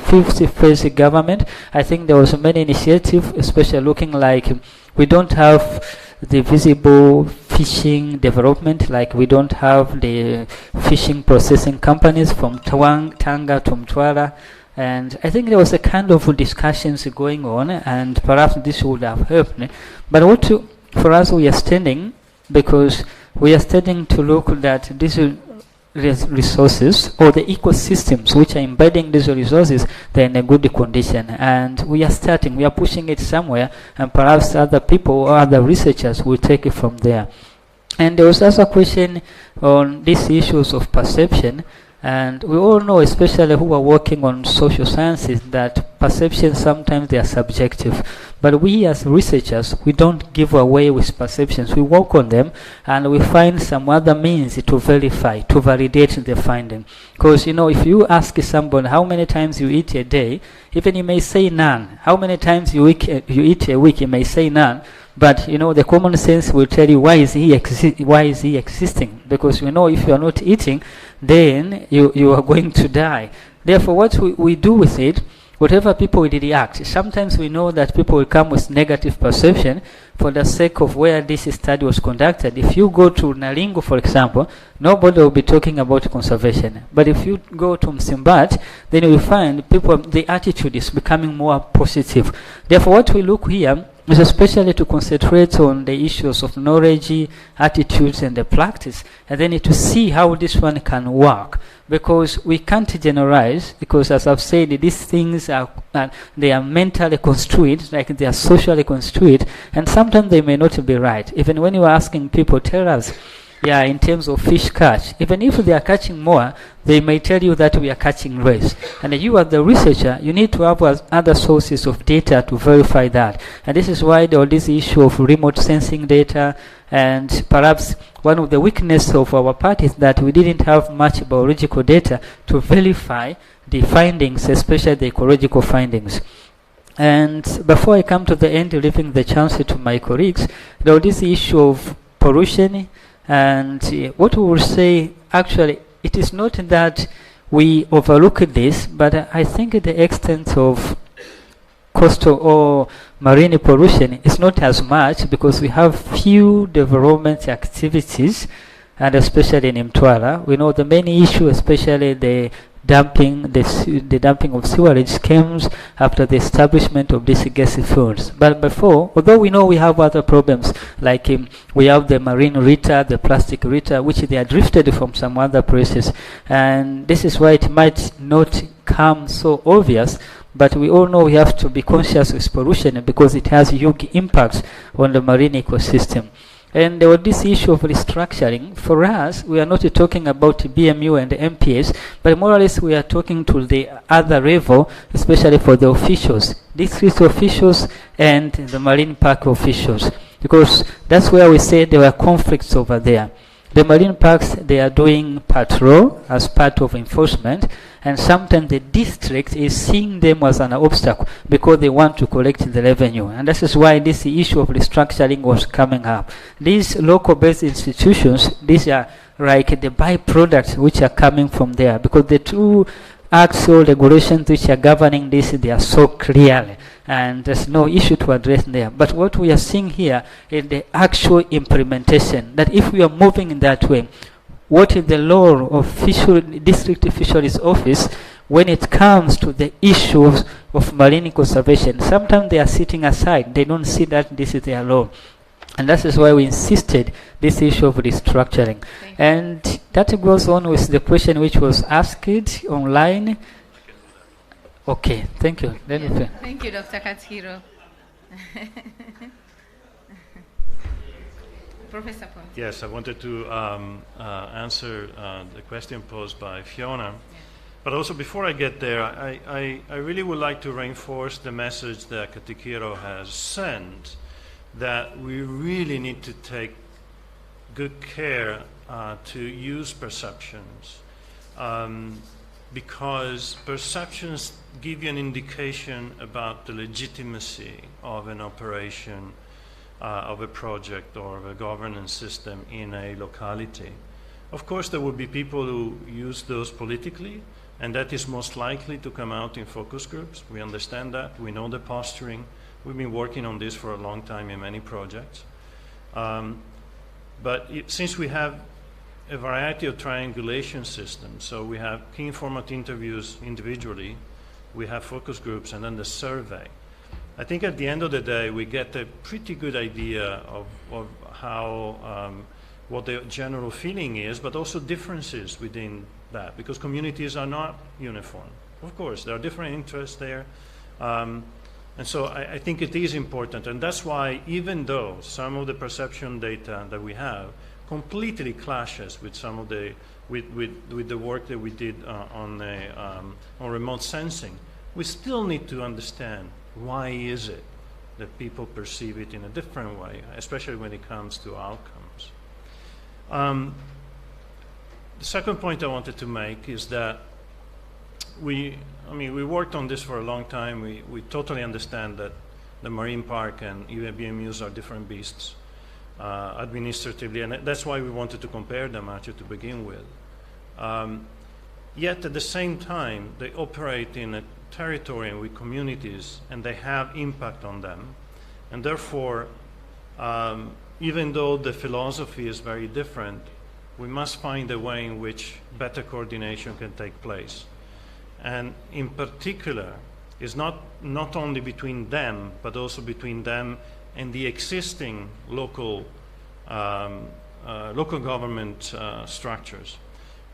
50th phase government, I think there was many initiatives, especially looking like we don't have the visible fishing development, like we don't have the fishing processing companies from Tanga to Mtwara. And I think there was a kind of discussions going on, and perhaps this would have helped. But for us, we are standing, because we are starting to look at these resources, or the ecosystems which are embedding these resources, they're in a good condition. And we are pushing it somewhere, and perhaps other people or other researchers will take it from there. And there was also a question on these issues of perception. And we all know, especially who are working on social sciences, that perceptions sometimes they are subjective. But we as researchers, we don't give away with perceptions. We work on them, and we find some other means to verify, to validate the finding. Because, if you ask someone how many times you eat a day, even you may say none. How many times you eat a week, you may say none. But the common sense will tell you why is he existing? Because if you are not eating, then you are going to die. Therefore, what we do with it, whatever people will react, sometimes we know that people will come with negative perception for the sake of where this study was conducted. If you go to Nalingo, for example, nobody will be talking about conservation. But if you go to Msimbat, then you will find people, the attitude is becoming more positive. Therefore, what we look here is especially to concentrate on the issues of knowledge, attitudes, and the practice, and then to see how this one can work. Because we can't generalize, because as I've said, these things are they are mentally construed, like they are socially construed, and sometimes they may not be right. Even when you are asking people, tell us, yeah, in terms of fish catch, even if they are catching more, they may tell you that we are catching less. And you as the researcher, you need to have other sources of data to verify that. And this is why there was this issue of remote sensing data, and perhaps one of the weaknesses of our part is that we didn't have much biological data to verify the findings, especially the ecological findings. And before I come to the end, leaving the chance to my colleagues, there was this issue of pollution. And what we will say, actually, it is not that we overlook this, but I think the extent of coastal or marine pollution is not as much, because we have few development activities, and especially in Mtwara, we know the main issue, especially the dumping of sewerage schemes after the establishment of these gas fields. But before, although we know we have other problems, like we have the marine litter, the plastic litter, which they are drifted from some other places, and this is why it might not come so obvious, but we all know we have to be conscious of pollution because it has huge impacts on the marine ecosystem. And there was this issue of restructuring. For us, we are not talking about BMU and MPS, but more or less we are talking to the other level, especially for the officials, district officials and the marine park officials, because that's where we say there were conflicts over there. The marine parks, they are doing patrol as part of enforcement, and sometimes the district is seeing them as an obstacle because they want to collect the revenue. And this is why this issue of restructuring was coming up. These local-based institutions, these are like the byproducts which are coming from there, because the two acts or regulations which are governing this, they are so clearly, and there's no issue to address there. But what we are seeing here is the actual implementation, that if we are moving in that way, what is the role of district fisheries office when it comes to the issues of marine conservation? Sometimes they are sitting aside, they don't see that this is their role. And that is why we insisted this issue of restructuring. And that goes on with the question which was asked online. Okay, thank you. Yeah. Thank you, Dr. Katikiro. Professor Ponte. Yes, I wanted to answer the question posed by Fiona. Yeah. But also before I get there, I really would like to reinforce the message that Katikiro has sent, that we really need to take good care to use perceptions, because perceptions give you an indication about the legitimacy of an operation, of a project or of a governance system in a locality. Of course, there will be people who use those politically, and that is most likely to come out in focus groups. We understand that. We know the posturing. We've been working on this for a long time in many projects. Since we have a variety of triangulation systems, so we have key informant interviews individually, we have focus groups, and then the survey. I think at the end of the day, we get a pretty good idea of how, what the general feeling is, but also differences within that, because communities are not uniform. Of course, there are different interests there. And so I think it is important, and that's why even though some of the perception data that we have completely clashes with some of the with the work that we did on remote sensing, we still need to understand why is it that people perceive it in a different way, especially when it comes to outcomes. The second point I wanted to make is that we worked on this for a long time. We totally understand that the marine park and even BMUs are different beasts administratively, and that's why we wanted to compare them actually to begin with. Yet at the same time, they operate in a territory with communities, and they have impact on them. And therefore, even though the philosophy is very different, we must find a way in which better coordination can take place. And in particular, is not only between them, but also between them and the existing local government structures.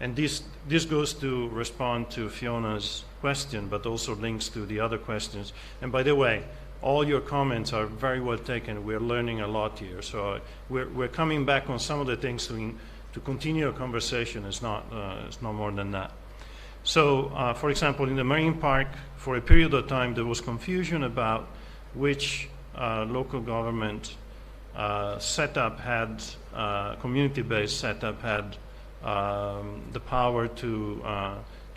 And this goes to respond to Fiona's question, but also links to the other questions. And by the way, all your comments are very well taken. We're learning a lot here. So we're coming back on some of the things to continue a conversation. It's not more than that. So, for example, in the Marine Park, for a period of time, there was confusion about which local government setup had, community-based setup had the power to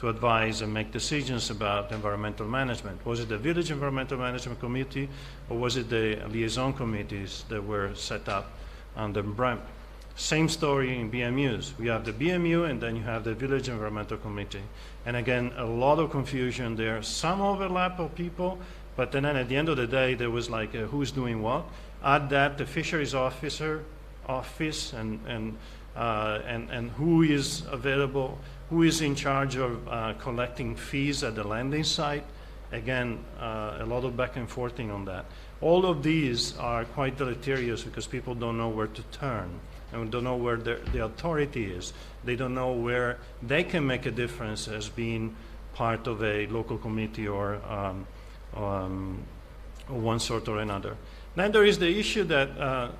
advise and make decisions about environmental management. Was it the Village Environmental Management Committee, or was it the liaison committees that were set up under BREMP? Same story in BMUs. We have the BMU, and then you have the Village Environmental Committee. And again, a lot of confusion there. Some overlap of people, but then at the end of the day, there was like who's doing what. Add that the fisheries office and who is available, who is in charge of collecting fees at the landing site. Again, a lot of back and forthing on that. All of these are quite deleterious because people don't know where to turn and don't know where the authority is. They don't know where they can make a difference as being part of a local committee or one sort or another. Then there is the issue that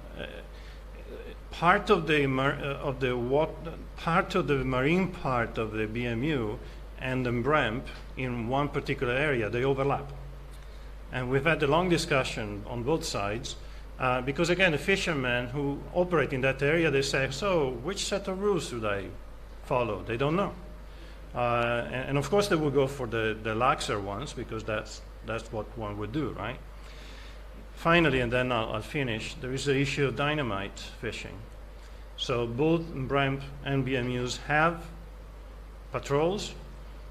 part of the marine part of the BMU and the BREMP in one particular area, they overlap. And we've had a long discussion on both sides because, again, the fishermen who operate in that area, they say, so which set of rules should I follow? They don't know. And of course, they will go for the laxer ones because that's what one would do, right? Finally, and then I'll finish, there is the issue of dynamite fishing. So both BREMP and BMUs have patrols.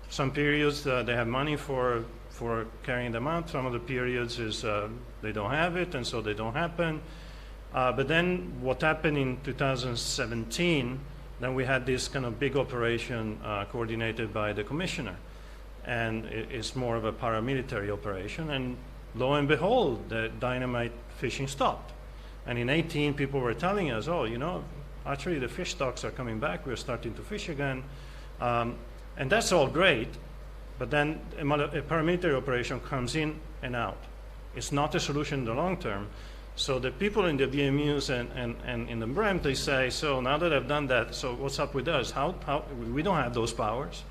Some periods they have money for carrying them out. Some of the periods is they don't have it, and so they don't happen. But then what happened in 2017, then we had this kind of big operation coordinated by the commissioner. And it's more of a paramilitary operation. And lo and behold, the dynamite fishing stopped. And in 2018, people were telling us, oh, you know, actually the fish stocks are coming back. We're starting to fish again. And that's all great. But then a paramilitary operation comes in and out. It's not a solution in the long term. So the people in the BMUs and in the BREMP, they say, so now that I've done that, so what's up with us? How we don't have those powers.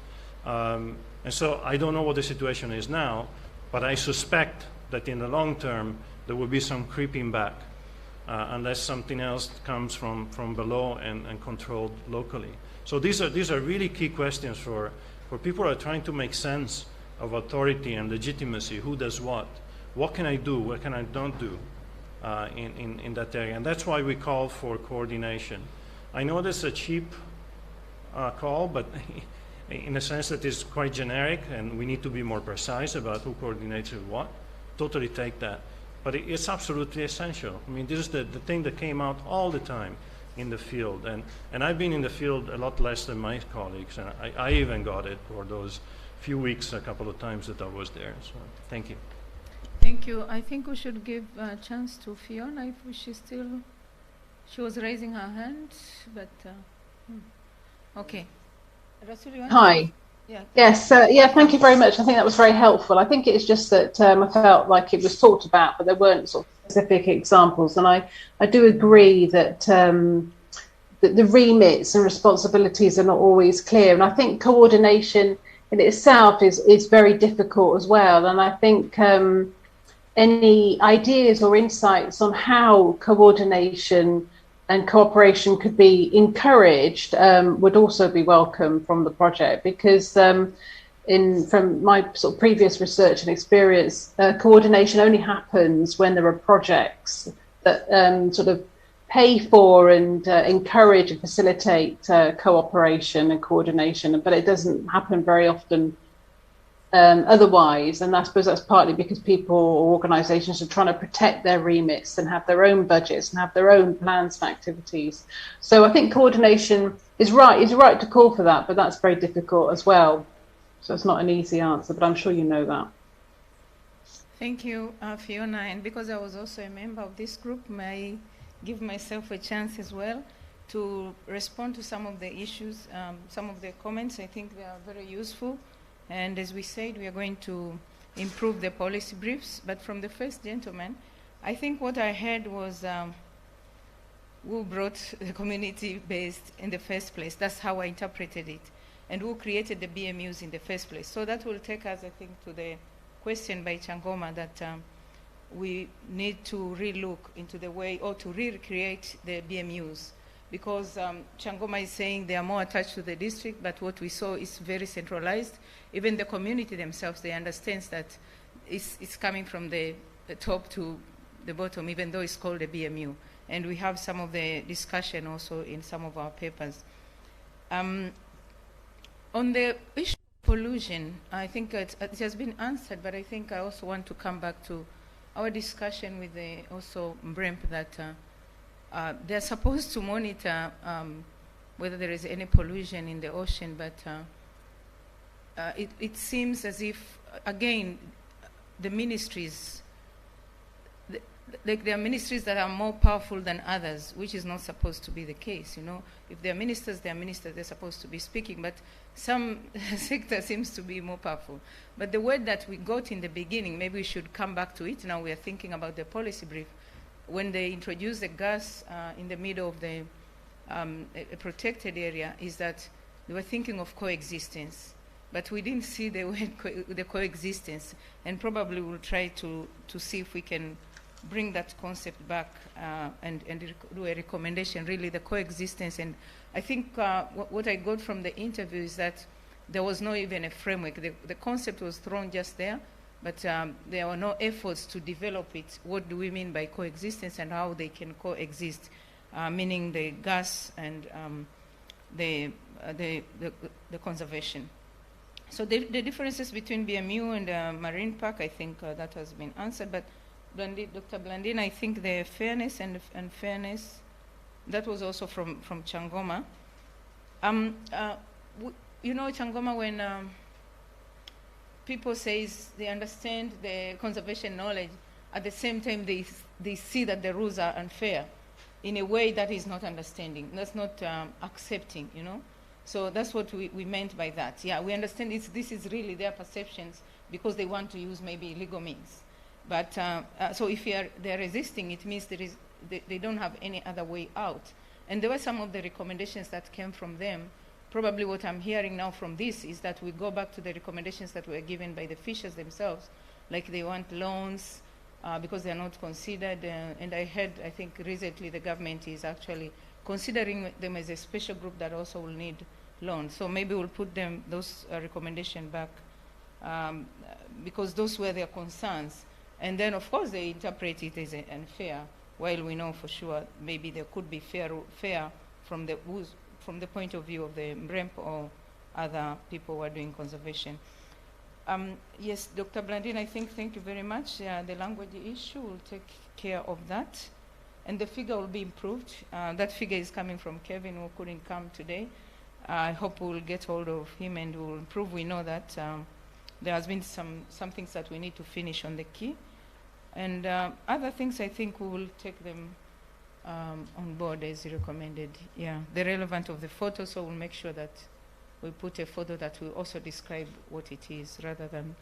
And so I don't know what the situation is now, but I suspect that in the long term, there will be some creeping back unless something else comes from below and controlled locally. So these are really key questions for people who are trying to make sense of authority and legitimacy. Who does what? What can I do? What can I don't do in that area? And that's why we call for coordination. I know that's a cheap call, but in a sense that is quite generic, and we need to be more precise about who coordinates with what. Totally take that. But it's absolutely essential. I mean, this is the thing that came out all the time in the field. And I've been in the field a lot less than my colleagues, and I even got it for those few weeks, a couple of times that I was there. So thank you. Thank you. I think we should give a chance to Fiona if she was raising her hand, but okay. Rasul, you want Hi. Yeah. Yes, yeah, thank you very much. I think that was very helpful. I think it's just that I felt like it was talked about, but there weren't sort of specific examples. And I do agree that the remits and responsibilities are not always clear. And I think coordination in itself is very difficult as well. And I think any ideas or insights on how coordination and cooperation could be encouraged would also be welcome from the project, because from my sort of previous research and experience, coordination only happens when there are projects that sort of pay for and encourage and facilitate cooperation and coordination, but it doesn't happen very often otherwise. And I suppose that's partly because people or organisations are trying to protect their remits and have their own budgets and have their own plans and activities. So I think coordination is right. It's right to call for that, but that's very difficult as well. So it's not an easy answer, but I'm sure you know that. Thank you, Fiona. And because I was also a member of this group, may I give myself a chance as well to respond to some of the issues, some of the comments. I think they are very useful. And as we said, we are going to improve the policy briefs. But from the first gentleman, I think what I heard was who brought the community-based in the first place. That's how I interpreted it. And who created the BMUs in the first place. So that will take us, I think, to the question by Changoma that we need to relook into the way, or to recreate the BMUs. Because Changoma is saying they are more attached to the district, but what we saw is very centralized. Even the community themselves, they understand that it's coming from the top to the bottom, even though it's called a BMU. And we have some of the discussion also in some of our papers. On the issue of pollution, I think it has been answered, but I think I also want to come back to our discussion with the also MBREMP that they're supposed to monitor whether there is any pollution in the ocean, but it seems as if, again, the ministries, like there are ministries that are more powerful than others, which is not supposed to be the case, you know. If they're ministers, they're supposed to be speaking, but some sector seems to be more powerful. But the word that we got in the beginning, maybe we should come back to it. Now we are thinking about the policy brief. When they introduced the gas in the middle of the a protected area, is that they were thinking of coexistence. But we didn't see the word the coexistence, and probably we'll try to see if we can bring that concept back and do a recommendation, really, the coexistence. And I think what I got from the interview is that there was not even a framework. The concept was thrown just there, but there were no efforts to develop it. What do we mean by coexistence and how they can coexist, meaning the gas and the conservation. So the differences between BMU and Marine Park, I think that has been answered, but Dr. Blandine, I think the fairness and fairness, that was also from Changoma. You know, Changoma, when people say they understand the conservation knowledge, at the same time they see that the rules are unfair in a way that is not understanding, that's not accepting, you know. So that's what we meant by that. Yeah, we understand this is really their perceptions because they want to use maybe legal means. But so if they're resisting, it means they don't have any other way out. And there were some of the recommendations that came from them. Probably what I'm hearing now from this is that we go back to the recommendations that were given by the fishers themselves, like they want loans because they're not considered. And I heard, I think recently the government is actually considering them as a special group that also will need loans. So maybe we'll put those recommendations back because those were their concerns. And then, of course, they interpret it as unfair, while we know for sure maybe there could be fair from the point of view of the MBREMP or other people who are doing conservation. Yes, Dr. Blandine, I think, thank you very much. The language issue will take care of that. And the figure will be improved. That figure is coming from Kevin, who couldn't come today. I hope we'll get hold of him and we'll improve. We know that there has been some things that we need to finish on the key. And other things, I think we will take them on board as recommended. Yeah, the relevance of the photo, so we'll make sure that we put a photo that will also describe what it is, rather than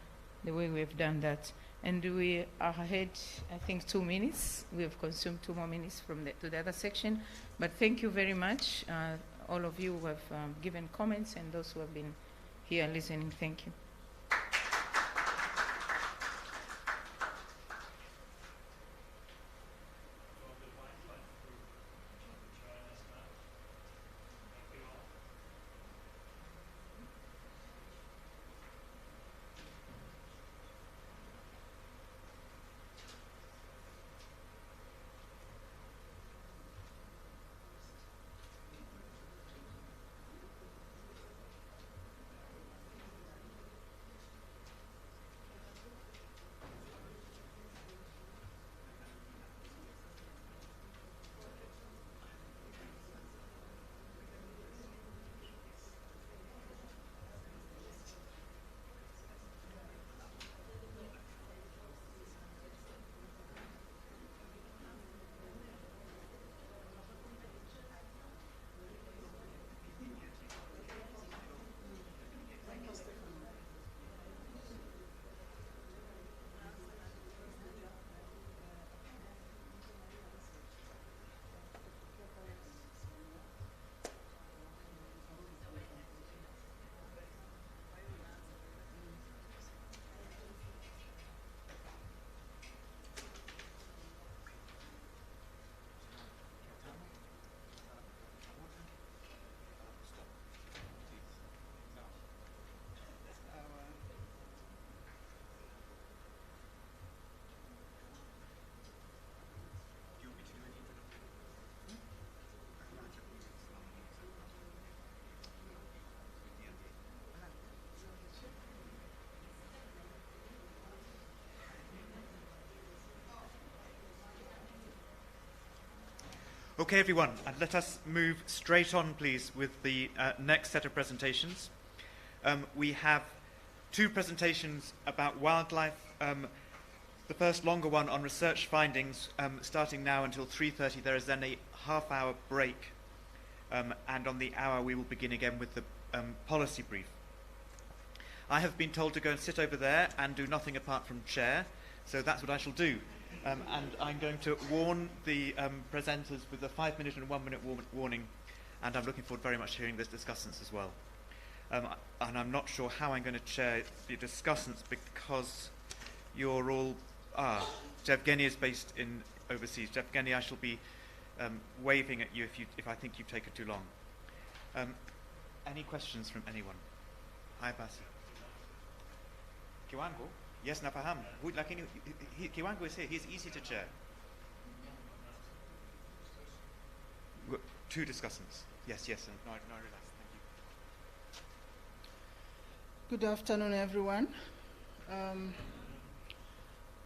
the way we've done that. And we are ahead, I think, 2 minutes. We have consumed 2 more minutes to the other section. But thank you very much, all of you who have given comments and those who have been here listening. Thank you. Okay, everyone, and let us move straight on, please, with the next set of presentations. We have two presentations about wildlife. The first longer one on research findings, starting now until 3:30. There is then a half-hour break, and on the hour we will begin again with the policy brief. I have been told to go and sit over there and do nothing apart from chair, so that's what I shall do. And I'm going to warn the presenters with a 5-minute and 1-minute warning, and I'm looking forward very much to hearing the discussants as well. And I'm not sure how I'm going to chair the discussants because you're all... Jevgeny is based in overseas. Jevgeny, I shall be waving at you if I think you've taken too long. Any questions from anyone? Hi, Basi. Kiwango? Yes, nafahamu. Lakini Kiwango is here. He's easy to chair. Two discussants. Yes, and no, relax. Thank you. Good afternoon, everyone.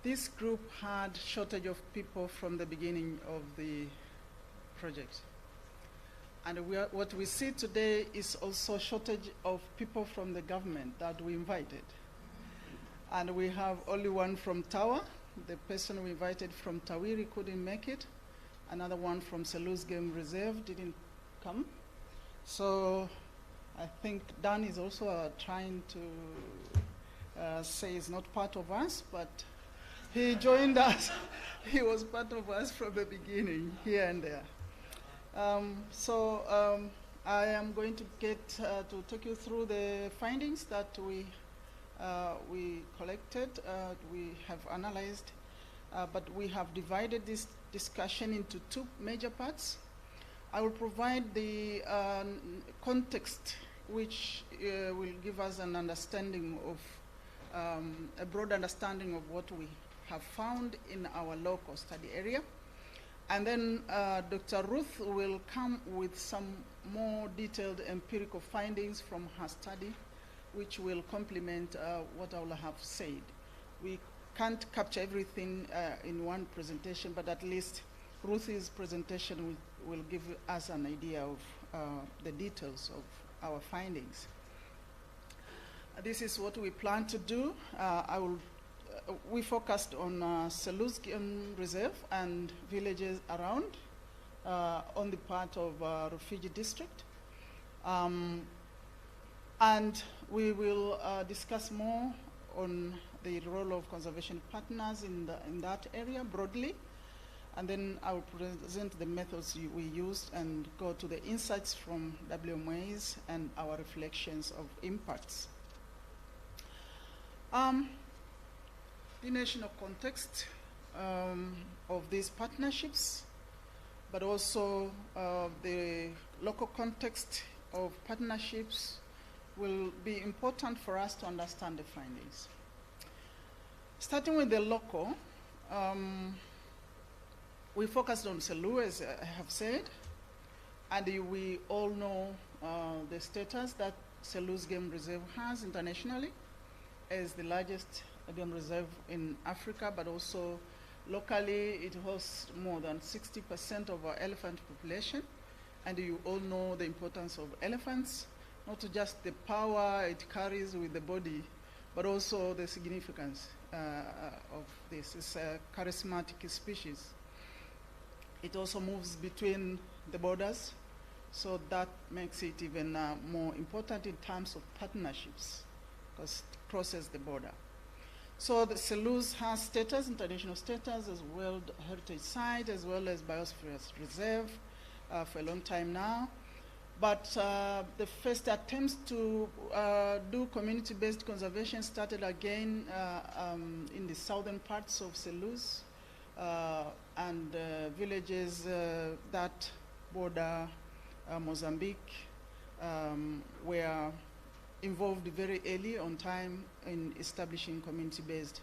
This group had shortage of people from the beginning of the project. And what we see today is also shortage of people from the government that we invited. And we have only one from Tawa. The person we invited from Tawiri couldn't make it. Another one from Selous Game Reserve didn't come. So I think Dan is also trying to say he's not part of us, but he joined us. He was part of us from the beginning, here and there. I am going to get to take you through the findings that we collected, we have analyzed, but we have divided this discussion into two major parts. I will provide the context which will give us an understanding of, a broad understanding of what we have found in our local study area. And then Dr. Ruth will come with some more detailed empirical findings from her study, which will complement what I will have said. We can't capture everything in one presentation, but at least Ruth's presentation will give us an idea of the details of our findings. This is what we plan to do. We focused on Selous Game Reserve and villages around on the part of refugee district. And we will discuss more on the role of conservation partners in that area broadly. And then I will present the methods we used and go to the insights from WMAs and our reflections of impacts. The national context of these partnerships, but also the local context of partnerships will be important for us to understand the findings. Starting with the local, we focused on Selous, as I have said, and we all know the status that Selous Game Reserve has internationally as the largest game reserve in Africa, but also locally it hosts more than 60% of our elephant population. And you all know the importance of elephants, not just the power it carries with the body, but also the significance of this. It's a charismatic species. It also moves between the borders, so that makes it even more important in terms of partnerships, because it crosses the border. So the Selous has status, international status, as World Heritage Site, as well as Biosphere Reserve for a long time now. But the first attempts to do community-based conservation started again in the southern parts of Selous and villages that border Mozambique were involved very early on time in establishing community-based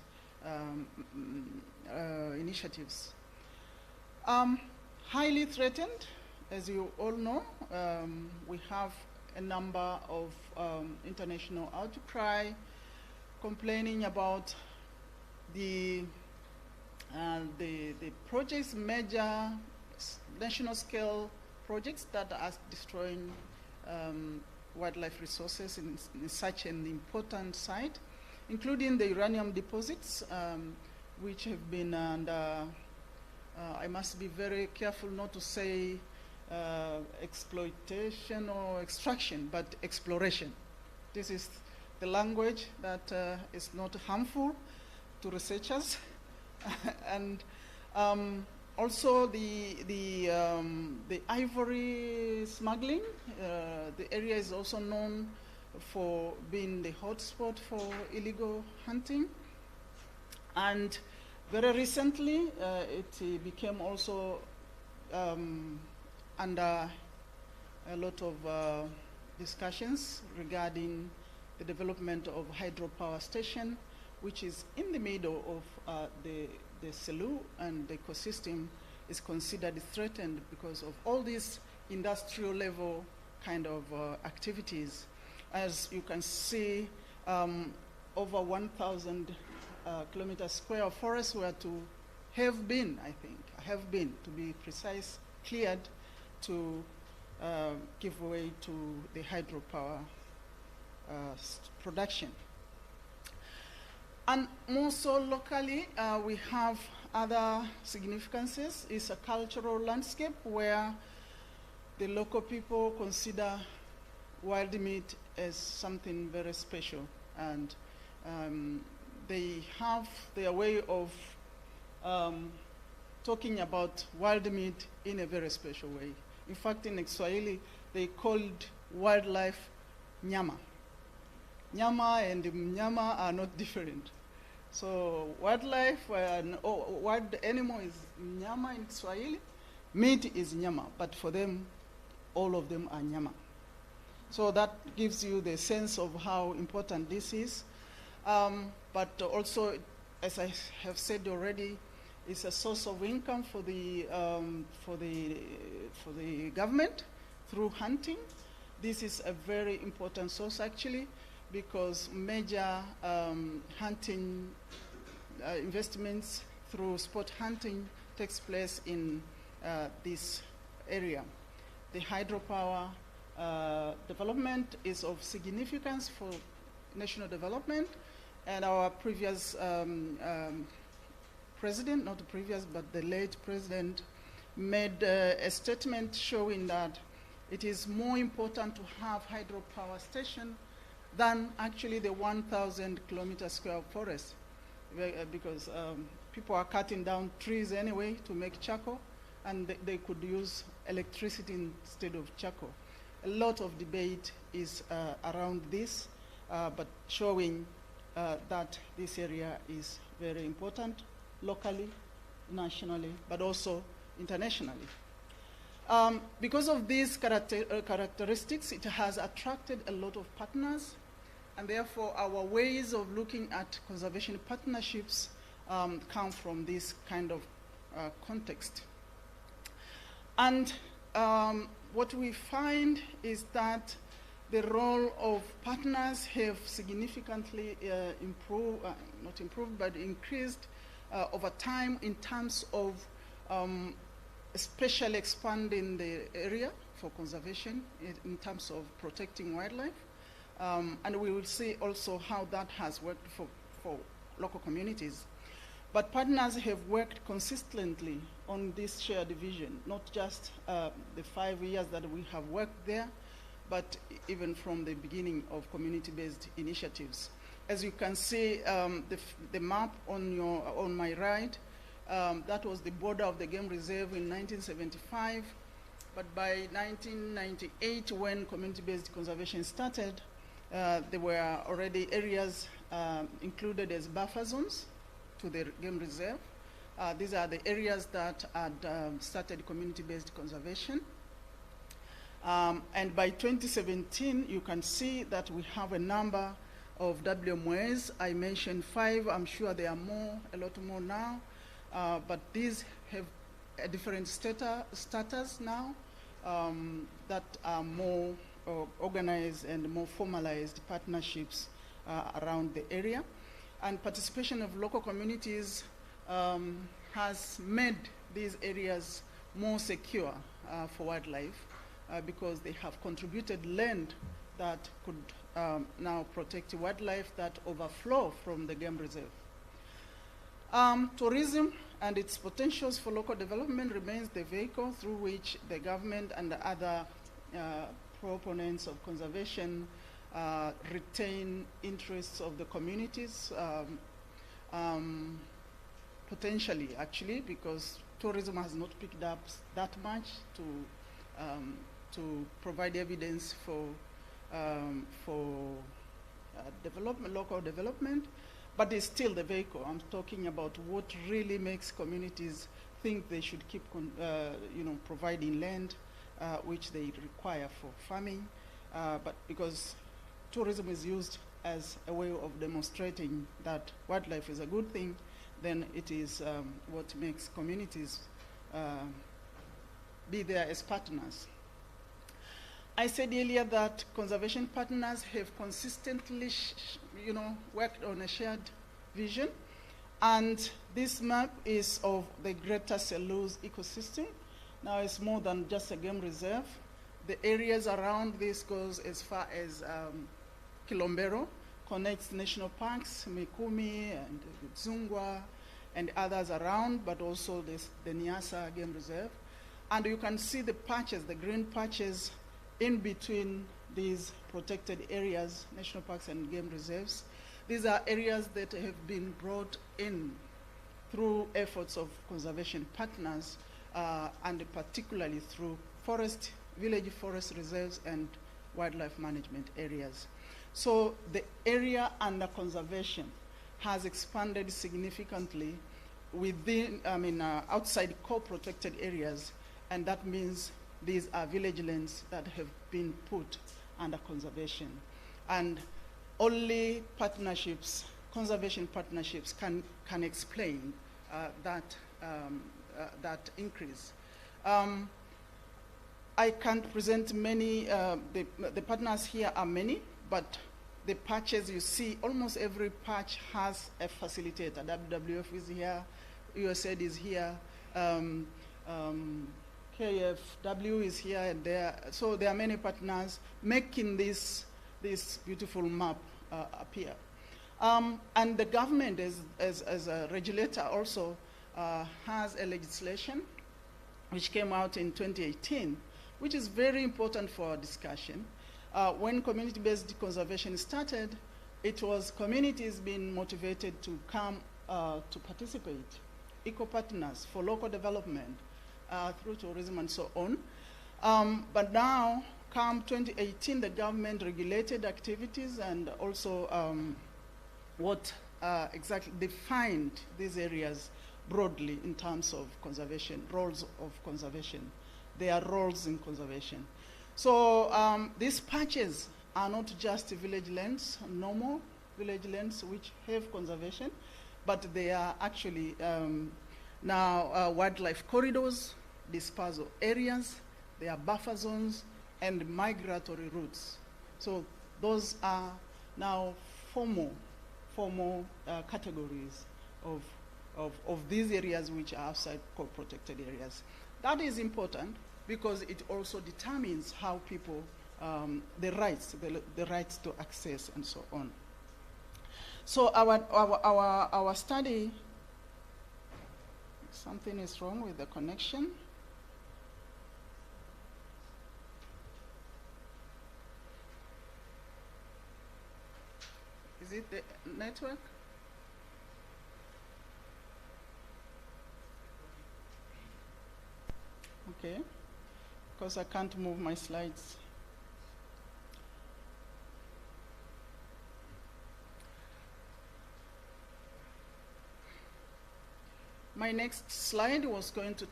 initiatives. Highly threatened, as you all know, we have a number of international outcry complaining about the project's major national scale projects that are destroying wildlife resources in such an important site, including the uranium deposits, which have been under, I must be very careful not to say exploitation or extraction, but exploration. This is the language that is not harmful to researchers. And also the ivory smuggling. The area is also known for being the hotspot for illegal hunting. And very recently, it became also under a lot of discussions regarding the development of hydropower station, which is in the middle of the Selous, and the ecosystem is considered threatened because of all these industrial level kind of activities. As you can see, over 1,000 kilometers square of forests were to have been, to be precise, cleared to give way to the hydropower production. And more so locally, we have other significances. It's a cultural landscape where the local people consider wild meat as something very special. And they have their way of talking about wild meat in a very special way. In fact, in Swahili, they called wildlife nyama. Nyama and mnyama are not different. So wildlife, wild animal is nyama in Swahili, meat is nyama, but for them, all of them are nyama. So that gives you the sense of how important this is. But also, as I have said already, it's a source of income for the government through hunting. This is a very important source actually, because major hunting investments through sport hunting takes place in this area. The hydropower development is of significance for national development, and our previous president, not the previous, but the late president, made a statement showing that it is more important to have hydropower station than actually the 1,000 kilometer square of forest, because people are cutting down trees anyway to make charcoal, and they could use electricity instead of charcoal. A lot of debate is around this, but showing that this area is very important locally, nationally, but also internationally. Because of these characteristics, it has attracted a lot of partners, and therefore our ways of looking at conservation partnerships come from this kind of context. And what we find is that the role of partners have significantly increased over time in terms of especially expanding the area for conservation in terms of protecting wildlife. And we will see also how that has worked for local communities. But partners have worked consistently on this shared vision, not just the 5 years that we have worked there, but even from the beginning of community-based initiatives. As you can see, the map on my right, that was the border of the game reserve in 1975. But by 1998, when community-based conservation started, there were already areas included as buffer zones to the game reserve. These are the areas that had started community-based conservation. And by 2017, you can see that we have a number of WMOs. I mentioned 5. I'm sure there are more, a lot more now. But these have a different status now that are more organized and more formalized partnerships around the area. And participation of local communities has made these areas more secure for wildlife because they have contributed land that could now protect wildlife that overflow from the game reserve. Tourism and its potentials for local development remains the vehicle through which the government and the other proponents of conservation retain interests of the communities, potentially actually, because tourism has not picked up that much to provide evidence for development, local development, but it's still the vehicle. I'm talking about what really makes communities think they should keep providing land which they require for farming, but because tourism is used as a way of demonstrating that wildlife is a good thing, then it is what makes communities be there as partners. I said earlier that conservation partners have consistently, worked on a shared vision, and this map is of the greater Selous ecosystem. Now it's more than just a game reserve. The areas around this goes as far as Kilombero, connects national parks, Mikumi and Zungwa, and others around, but also the Niassa Game Reserve. And you can see the patches, the green patches in between these protected areas, national parks and game reserves. These are areas that have been brought in through efforts of conservation partners, and particularly through village forest reserves and wildlife management areas. So the area under conservation has expanded significantly within, outside core protected areas, and that means these are village lands that have been put under conservation. And only partnerships, conservation partnerships can explain that increase. I can't present many, the partners here are many, but the patches you see, almost every patch has a facilitator. WWF is here, USAID is here, KFW is here and there. So there are many partners making this beautiful map appear. And the government, as a regulator, also has a legislation which came out in 2018, which is very important for our discussion. When community-based conservation started, it was communities being motivated to come to participate, eco-partners for local development through tourism and so on. But now, come 2018, the government regulated activities and also what exactly defined these areas broadly in terms of conservation, roles of conservation. There are roles in conservation. So these patches are not just village lands, normal village lands which have conservation, but they are actually now wildlife corridors, dispersal areas, they are buffer zones, and migratory routes. So those are now formal categories of these areas which are outside core-protected areas. That is important because it also determines how people, the rights to access and so on. So our study, something is wrong with the connection. Is it the network? Okay, because I can't move my slides. My next slide was going to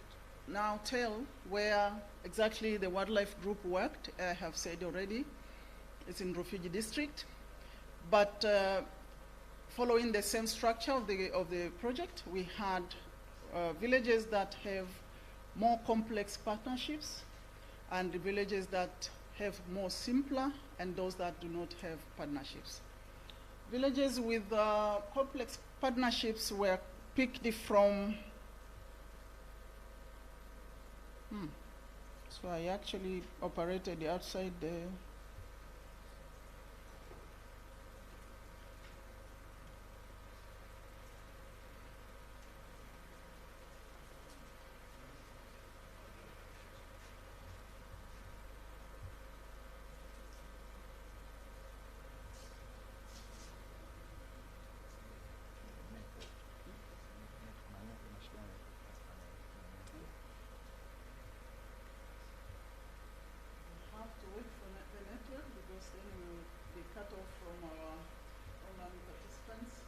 now tell where exactly the wildlife group worked. I have said already, it's in Rufiji district. But following the same structure of the project, we had villages that have more complex partnerships and the villages that have more simpler and those that do not have partnerships. Villages with complex partnerships were picked from So I actually operated outside the. Have to wait for the network because then we will be cut off from our online participants.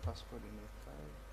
Passport in the file.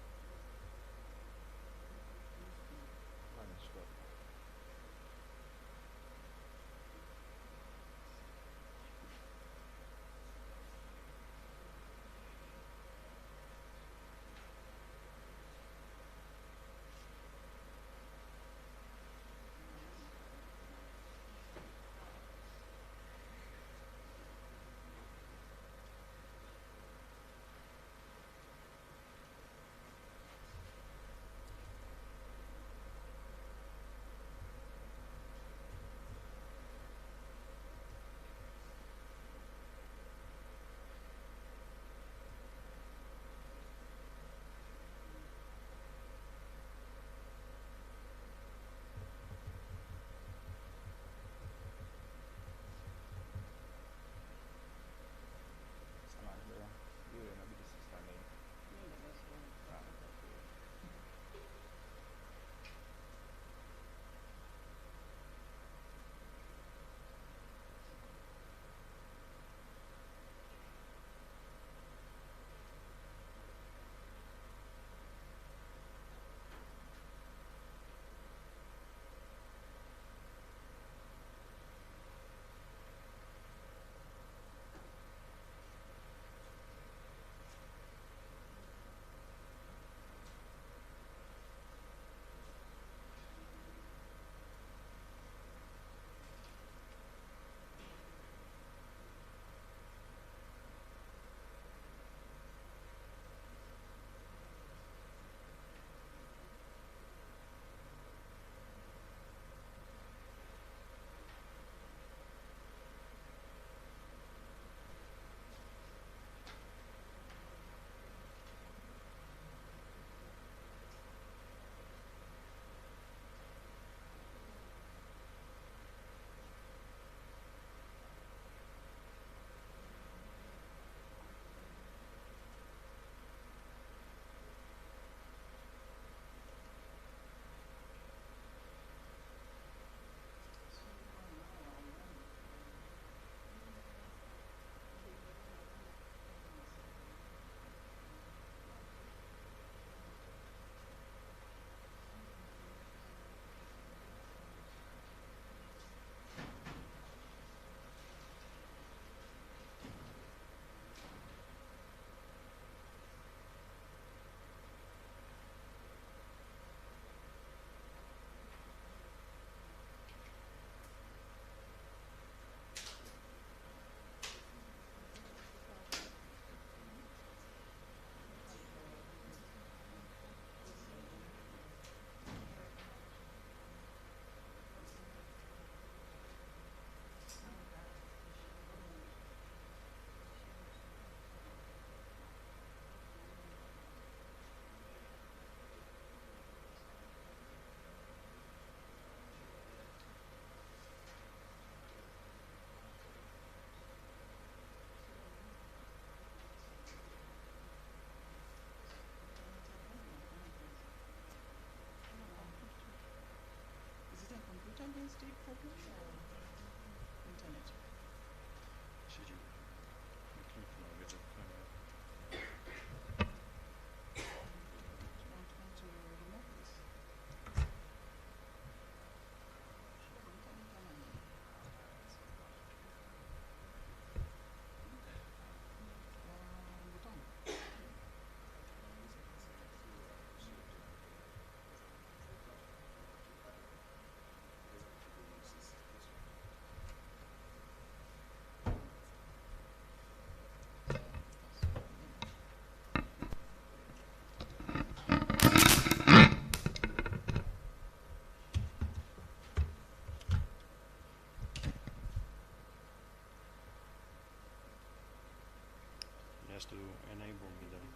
has to enable me though.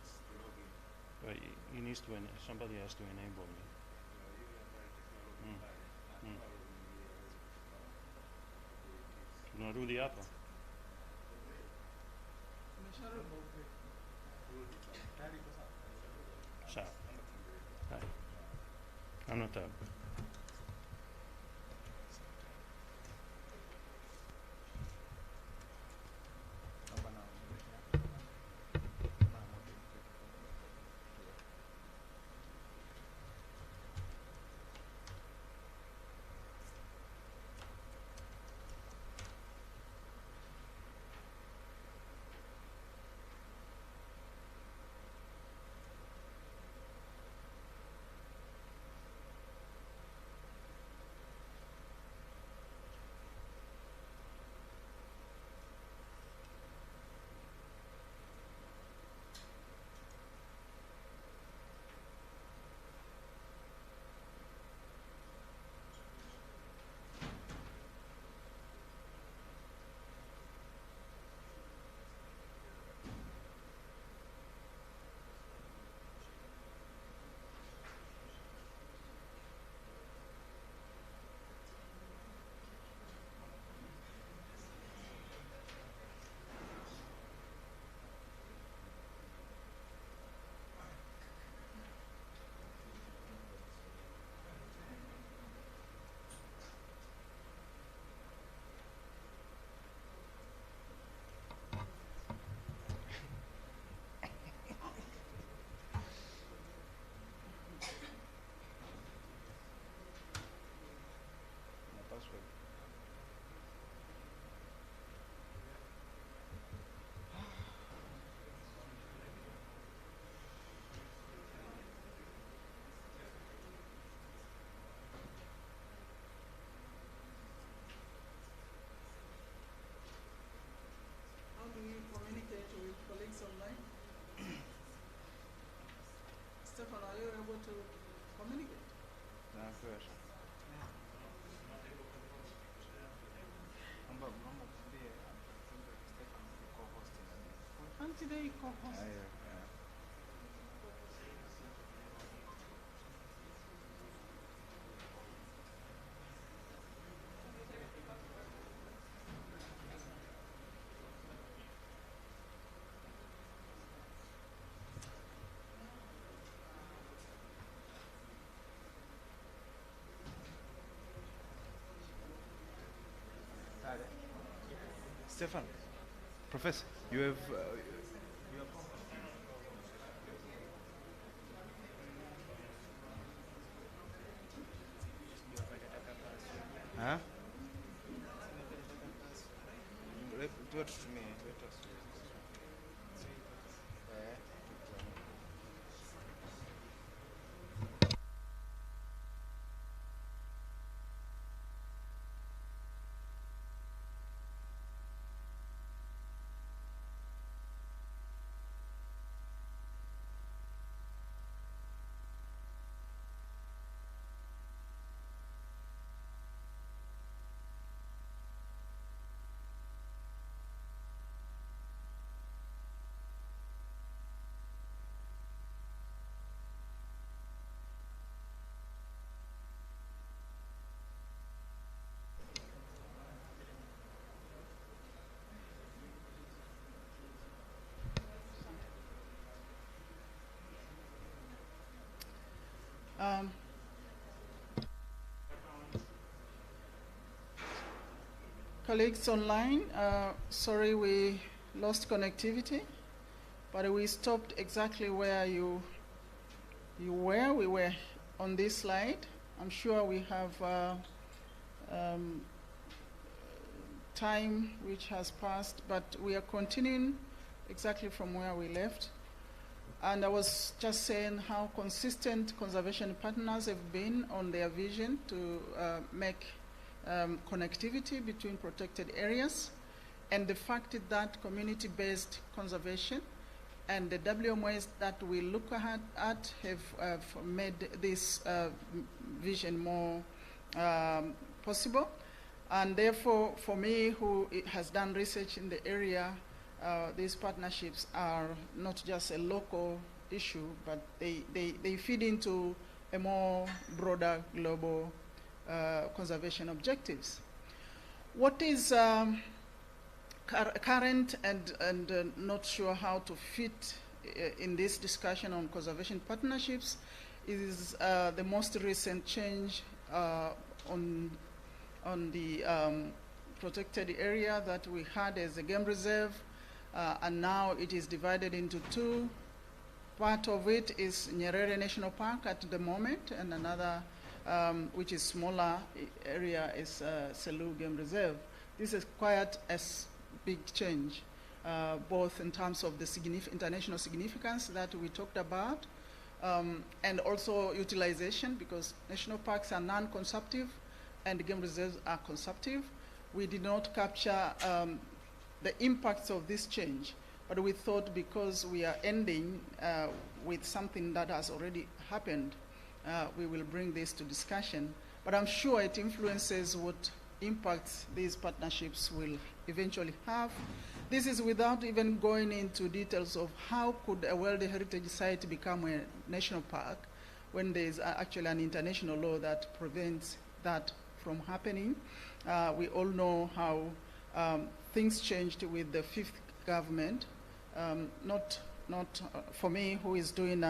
But he needs to, somebody has to enable me. Tunarudi hapa. Sawa. Haya. Hamna tabu. Do you communicate with colleagues online? Stefan, are you able to communicate? No, good. And today co-host. Stefan, Professor, you have. Huh? Do it to me. Colleagues online, sorry we lost connectivity, but we stopped exactly where you were. We were on this slide. I'm sure we have time which has passed, but we are continuing exactly from where we left. And I was just saying how consistent conservation partners have been on their vision to make connectivity between protected areas, and the fact that community-based conservation and the WMOs that we look at have made this vision more possible. And therefore, for me, who has done research in the area, these partnerships are not just a local issue, but they feed into a more broader global conservation objectives. What is current and not sure how to fit in this discussion on conservation partnerships is the most recent change on the protected area that we had as a game reserve, and now it is divided into two. Part of it is Nyerere National Park at the moment, and another, which is smaller area, is Selous Game Reserve. This is quite a big change, both in terms of the international significance that we talked about, and also utilization, because national parks are non-consumptive and game reserves are consumptive. We did not capture the impacts of this change, but we thought because we are ending with something that has already happened, we will bring this to discussion. But I'm sure it influences what impacts these partnerships will eventually have. This is without even going into details of how could a World Heritage Site become a national park when there is actually an international law that prevents that from happening. We all know how things changed with the fifth government. Not for me, who is doing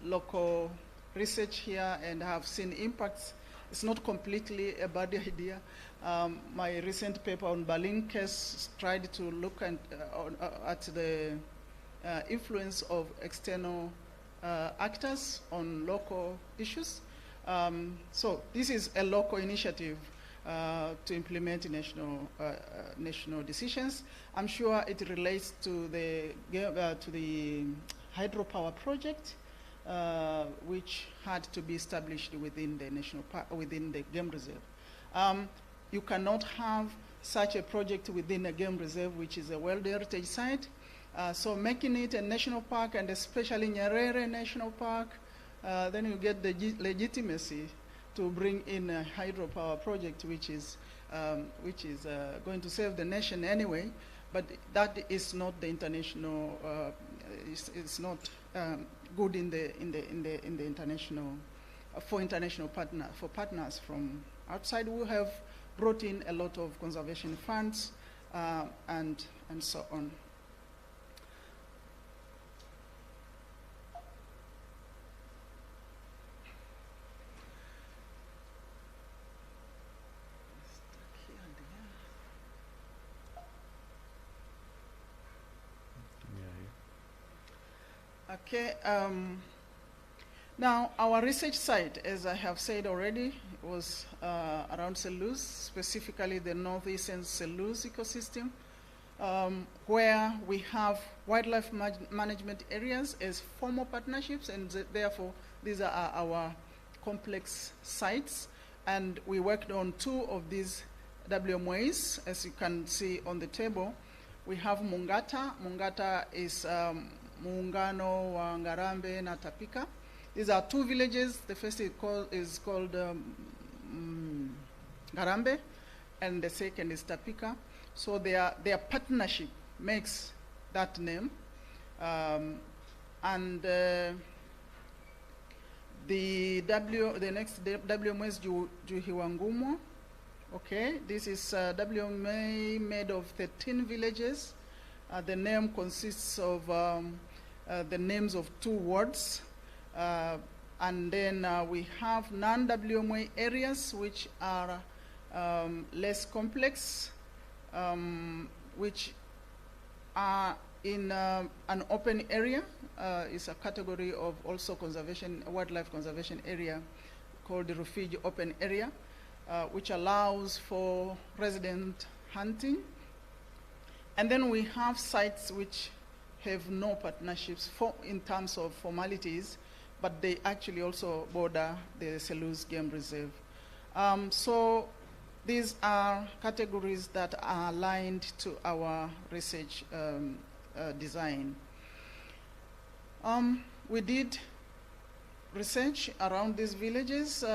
local research here and have seen impacts. It's not completely a bad idea. My recent paper on Berlin case tried to look at the influence of external actors on local issues. So this is a local initiative to implement national decisions. I'm sure it relates to the hydropower project, which had to be established within the national park, within the game reserve. You cannot have such a project within a game reserve, which is a World Heritage Site. So making it a national park, and especially Nyerere National Park, then you get the legitimacy to bring in a hydropower project, which is going to save the nation anyway. But that is not the international. It's not good in the international for international partners from outside. We have brought in a lot of conservation funds and so on. Okay, now our research site, as I have said already, was around Selous, specifically the northeastern Selous ecosystem, where we have wildlife management areas as formal partnerships, and therefore these are our complex sites. And we worked on two of these WMAs, as you can see on the table. We have Mungata. Mungata is Muungano wa Ngarambe na Tapika. These are two villages. The first is called Ngarambe, and the second is Tapika. So their partnership makes that name. And the next WMA is Juhiwangumo. Okay, this is WMA made of 13 villages. The name consists of the names of two words. And then we have non-WMA areas, which are less complex, which are in an open area. It's a category of also conservation, wildlife conservation area called the refuge open area, which allows for resident hunting. And then we have sites which have no partnerships in terms of formalities, but they actually also border the Selous Game Reserve. So these are categories that are aligned to our research design. We did research around these villages,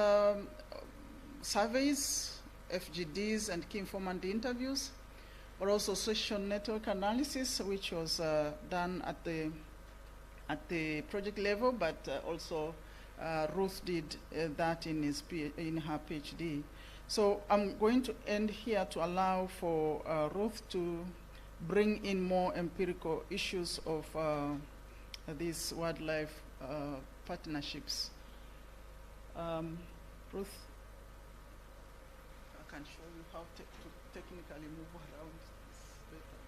surveys, FGDs, and key informant interviews. but also social network analysis, which was done at the project level, but also Ruth did that in her PhD. So I'm going to end here to allow for Ruth to bring in more empirical issues of these wildlife partnerships. Ruth, I can show you how to technically move around this better.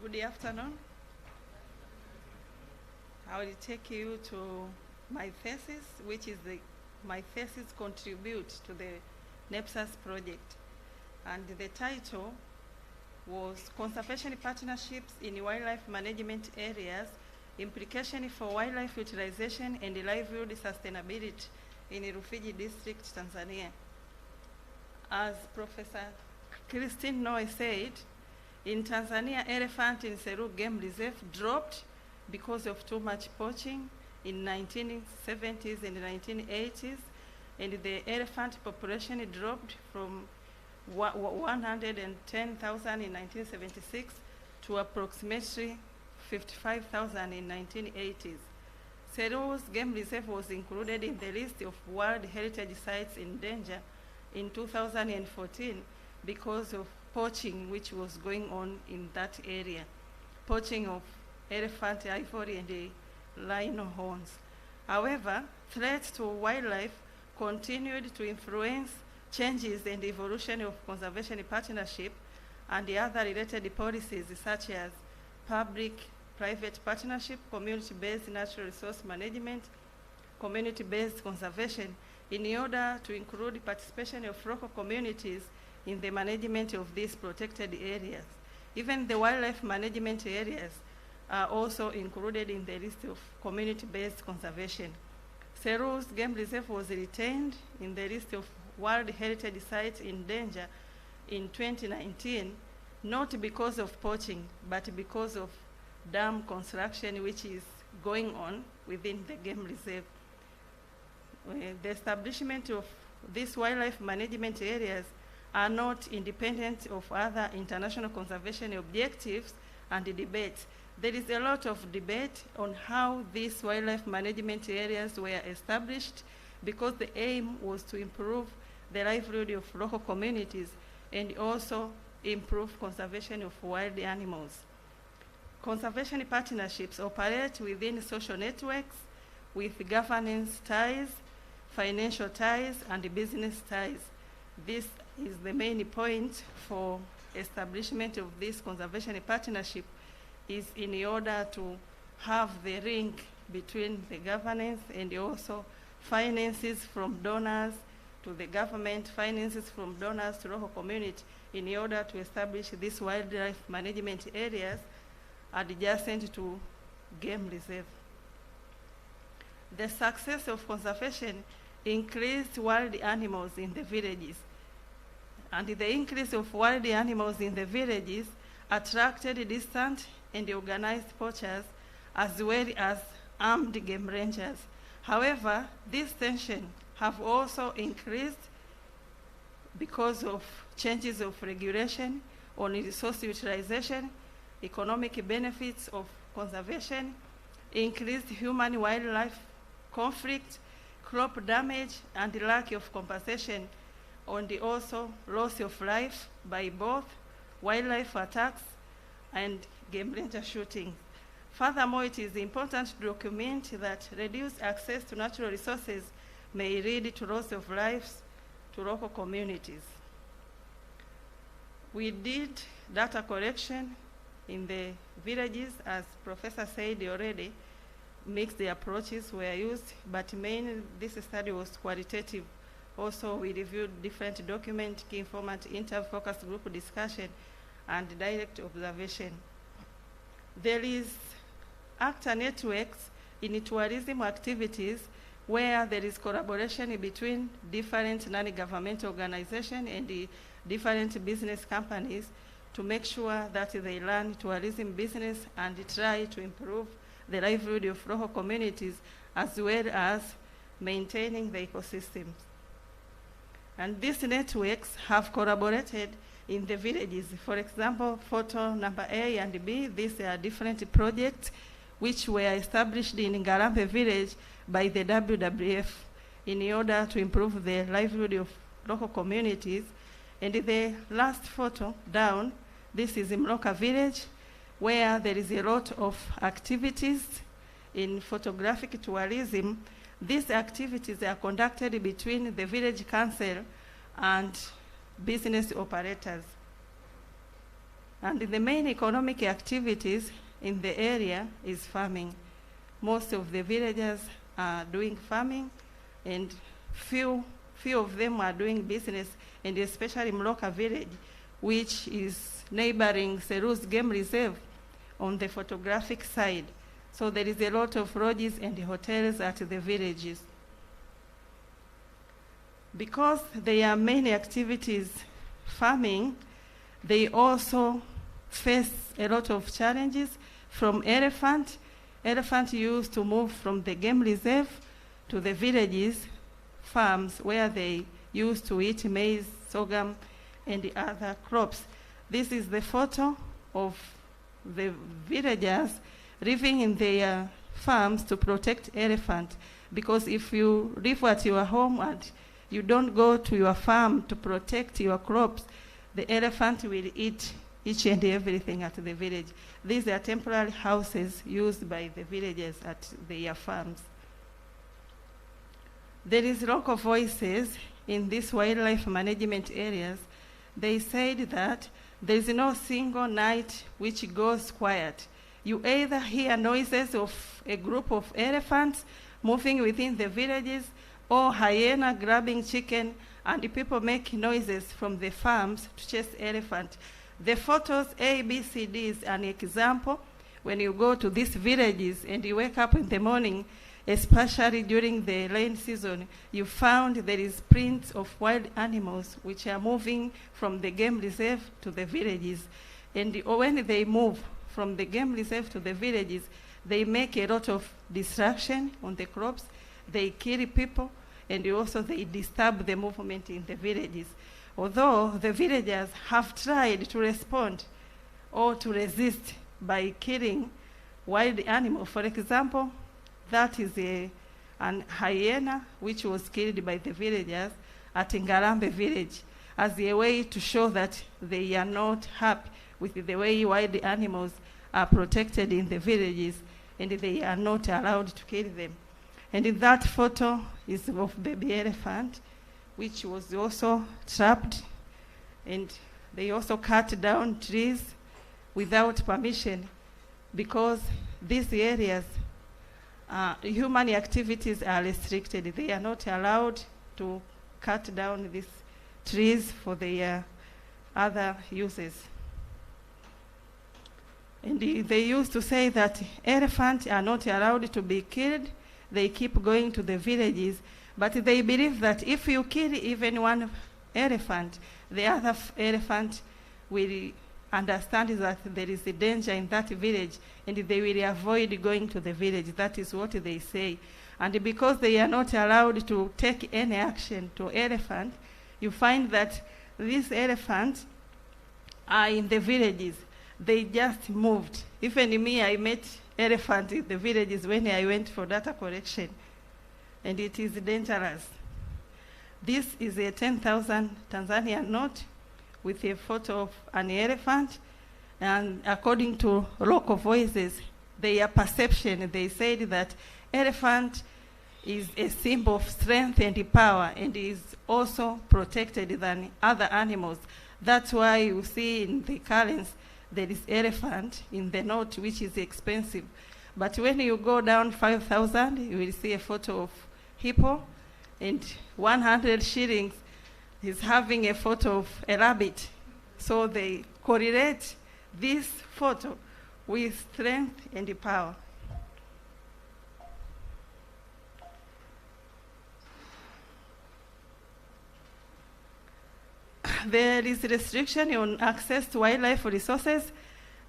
Good afternoon. I will take you to my thesis, which is my thesis contribute to the NEPSAS project. And the title was Conservation Partnerships in Wildlife Management Areas, Implication for Wildlife Utilization and Livelihood Sustainability in Rufiji District, Tanzania. As Professor Christine Noe said, in Tanzania, elephant in Seru Game Reserve dropped because of too much poaching in 1970s and 1980s, and the elephant population dropped from 110,000 in 1976 to approximately 55,000 in 1980s. Seru's Game Reserve was included in the list of World Heritage Sites in danger in 2014 because of poaching which was going on in that area, poaching of elephant ivory and the rhino horns. However, threats to wildlife continued to influence changes and evolution of conservation partnership and the other related policies such as public-private partnership, community-based natural resource management, community-based conservation, in order to include participation of local communities in the management of these protected areas. Even the wildlife management areas are also included in the list of community-based conservation. Seru's Game Reserve was retained in the list of World Heritage Sites in danger in 2019, not because of poaching, but because of dam construction which is going on within the game reserve. The establishment of these wildlife management areas are not independent of other international conservation objectives and debates. There is a lot of debate on how these wildlife management areas were established because the aim was to improve the livelihood of local communities and also improve conservation of wild animals. Conservation partnerships operate within social networks with governance ties, financial ties, and business ties. This is the main point for establishment of this conservation partnership, is in order to have the link between the governance and also finances from donors to the government, finances from donors to local community, in order to establish these wildlife management areas adjacent to game reserve. The success of conservation increased wild animals in the villages, and the increase of wild animals in the villages attracted distant and organized poachers as well as armed game rangers. However, these tensions have also increased because of changes of regulation on resource utilization, economic benefits of conservation, increased human-wildlife conflict, crop damage, and lack of compensation on the also loss of life by both wildlife attacks and game ranger shooting. Furthermore, it is important to document that reduced access to natural resources may lead to loss of lives to local communities. We did data collection in the villages, as Professor said already. Mixed approaches were used, but mainly this study was qualitative. Also, we reviewed different documents, key informant, inter-focus group discussion, and direct observation. There is actor networks in tourism activities where there is collaboration between different non-governmental organizations and the different business companies to make sure that they learn tourism business and try to improve the livelihood of local communities as well as maintaining the ecosystems. And these networks have collaborated in the villages. For example, photo number A and B, these are different projects which were established in Ngarambe village by the WWF in order to improve the livelihood of local communities. And the last photo down, this is Mloka village, where there is a lot of activities in photographic tourism. These activities are conducted between the village council and business operators. And the main economic activities in the area is farming. Most of the villagers are doing farming, and few of them are doing business, and especially Mloka village, which is neighboring Selous Game Reserve on the photographic side. So there is a lot of lodges and hotels at the villages. Because there are many activities farming, they also face a lot of challenges from elephant. Elephant used to move from the game reserve to the villages, farms, where they used to eat maize, sorghum, and the other crops. This is the photo of the villagers living in their farms to protect elephant. Because if you live at your home and you don't go to your farm to protect your crops, the elephant will eat each and everything at the village. These are temporary houses used by the villagers at their farms. There is local voices in these wildlife management areas. They said that there is no single night which goes quiet. You either hear noises of a group of elephants moving within the villages, or hyena grabbing chicken, and the people make noises from the farms to chase elephant. The photos A, B, C, D is an example. When you go to these villages and you wake up in the morning, especially during the rain season, you found there is prints of wild animals which are moving from the game reserve to the villages. And when they move from the game reserve to the villages, they make a lot of destruction on the crops. They kill people, and also they disturb the movement in the villages. Although the villagers have tried to respond or to resist by killing wild animals. For example, that is an hyena which was killed by the villagers at Ngarambe village as a way to show that they are not happy with the way wild animals are protected in the villages, and they are not allowed to kill them. And in that photo is of baby elephant, which was also trapped, and they also cut down trees without permission, because these areas, human activities are restricted. They are not allowed to cut down these trees for their other uses. And they used to say that elephants are not allowed to be killed. They keep going to the villages, but they believe that if you kill even one elephant, the other elephant will understand that there is a danger in that village, and they will avoid going to the village. That is what they say. And because they are not allowed to take any action to elephant, you find that these elephants are in the villages. They just moved. Even me, I met elephant in the villages when I went for data collection, and it is dangerous. This is a 10,000 Tanzania note with a photo of an elephant, and according to local voices, their perception, they said that elephant is a symbol of strength and power, and is also protected than other animals. That's why you see in the currency there is elephant in the note, which is expensive. But when you go down 5,000, you will see a photo of hippo, and 100 shillings is having a photo of a rabbit. So they correlate this photo with strength and power. There is restriction on access to wildlife resources.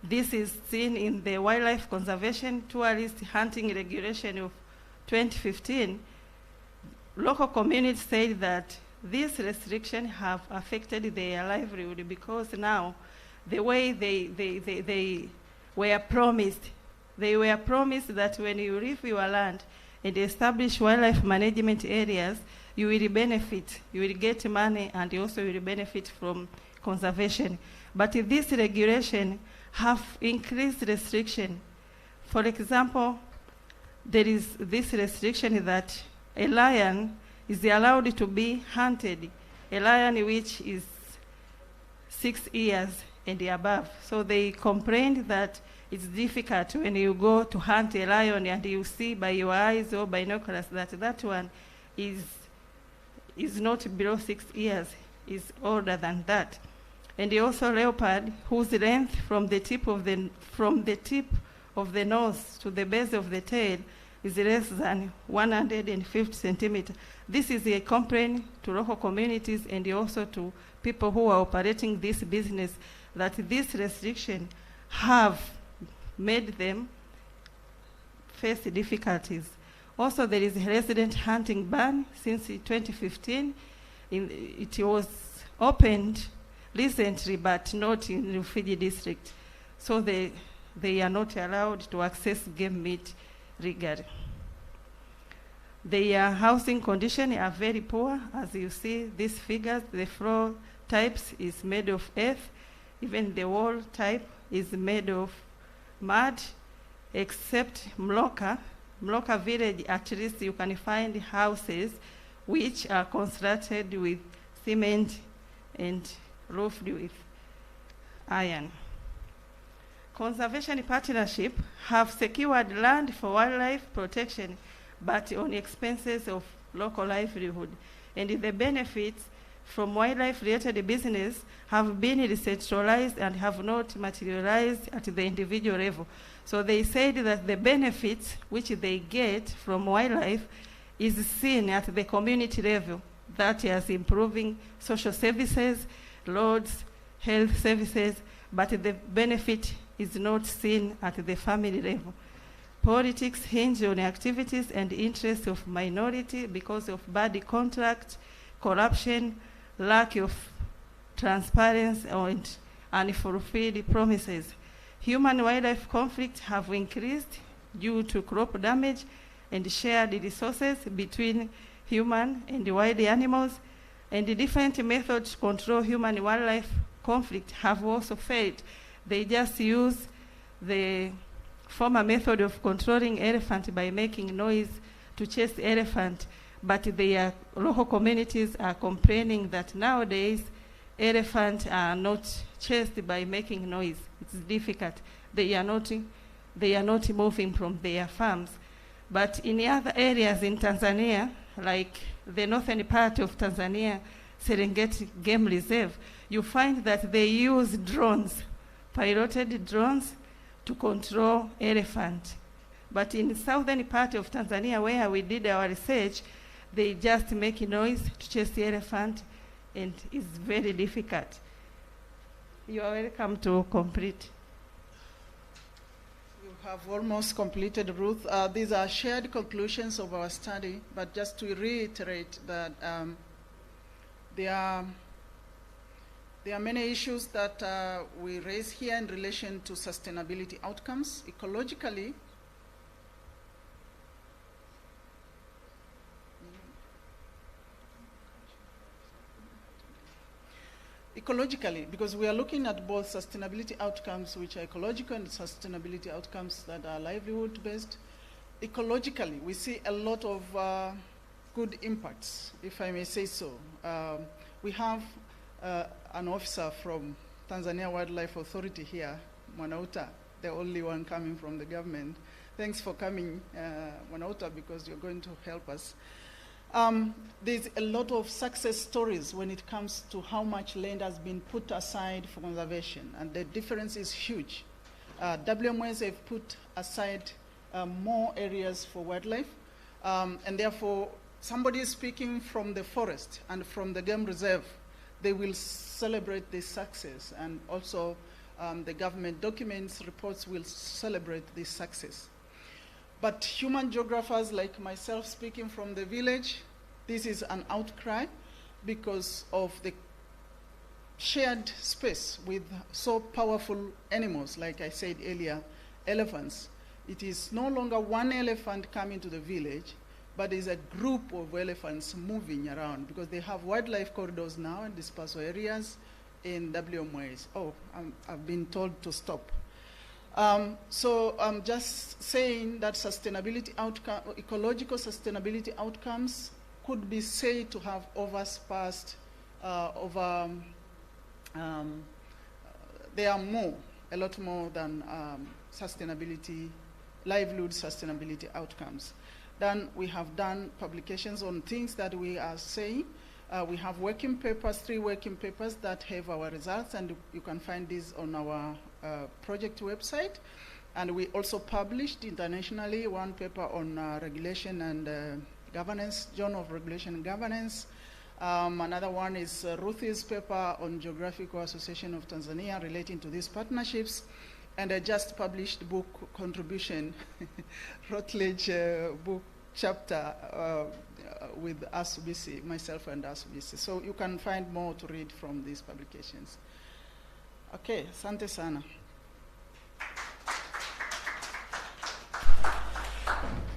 This is seen in the Wildlife Conservation Tourist Hunting Regulation of 2015. Local communities say that these restrictions have affected their livelihood, because now the way they were promised that when you leave your land and establish wildlife management areas, you will benefit, you will get money, and also you will benefit from conservation. But this regulation have increased restriction. For example, there is this restriction that a lion is allowed to be hunted, a lion which is 6 years and above. So they complained that it's difficult when you go to hunt a lion and you see by your eyes or binoculars that that one is not below 6 years, is older than that. And also leopard, whose length from the tip of the nose to the base of the tail is less than 150 centimeters. This is a complaint to local communities and also to people who are operating this business, that this restriction have made them face difficulties. Also, there is a resident hunting ban since 2015. It was opened recently, but not in Rufiji district. So they are not allowed to access game meat legally. Their housing conditions are very poor. As you see these figures, the floor types is made of earth. Even the wall type is made of mud, except Mloka village. At least you can find houses which are constructed with cement and roofed with iron. Conservation partnership have secured land for wildlife protection, but on expenses of local livelihood. And the benefits from wildlife-related business have been decentralized and have not materialized at the individual level. So they said that the benefits which they get from wildlife is seen at the community level, that is improving social services, roads, health services, but the benefit is not seen at the family level. Politics hinge on activities and interests of minority because of bad contract, corruption, lack of transparency, and unfulfilled promises. Human-wildlife conflicts have increased due to crop damage and shared resources between human and wild animals, and the different methods to control human-wildlife conflict have also failed. They just use the former method of controlling elephant by making noise to chase the elephant, but their local communities are complaining that nowadays elephants are not chased by making noise. It's difficult. They are not moving from their farms. But in other areas in Tanzania, like the northern part of Tanzania, Serengeti Game Reserve, you find that they use drones, piloted drones, to control elephant. But in the southern part of Tanzania, where we did our research, they just make noise to chase the elephant, and it's very difficult. You are welcome to complete. You have almost completed, Ruth. These are shared conclusions of our study, but just to reiterate that there are many issues that we raise here in relation to sustainability outcomes. Ecologically, because we are looking at both sustainability outcomes, which are ecological, and sustainability outcomes that are livelihood-based. Ecologically, we see a lot of good impacts, if I may say so. We have an officer from Tanzania Wildlife Authority here, Mwanauta, the only one coming from the government. Thanks for coming, Mwanauta, because you're going to help us. There's a lot of success stories when it comes to how much land has been put aside for conservation, and the difference is huge. WMS have put aside more areas for wildlife, and therefore somebody speaking from the forest and from the game reserve, they will celebrate this success, and also the government documents, reports will celebrate this success. But human geographers like myself speaking from the village, this is an outcry. because of the shared space with so powerful animals, like I said earlier, elephants. It is no longer one elephant coming to the village, but is a group of elephants moving around because they have wildlife corridors now and dispersal areas in WMAs. Oh, I've been told to stop. So I'm just saying that sustainability outcome, ecological sustainability outcomes could be said to have oversurpassed, they are more, a lot more than sustainability, livelihood sustainability outcomes. Then we have done publications on things that we are saying. We have working papers, 3 working papers that have our results, and you can find these on our project website. And we also published internationally 1 paper on regulation and governance, Journal of Regulation and Governance. Another one is Ruthie's paper on Geographical Association of Tanzania relating to these partnerships. And I just published book contribution, Routledge book chapter with ASUBC, myself and ASUBC. So you can find more to read from these publications. Okay, asante sana.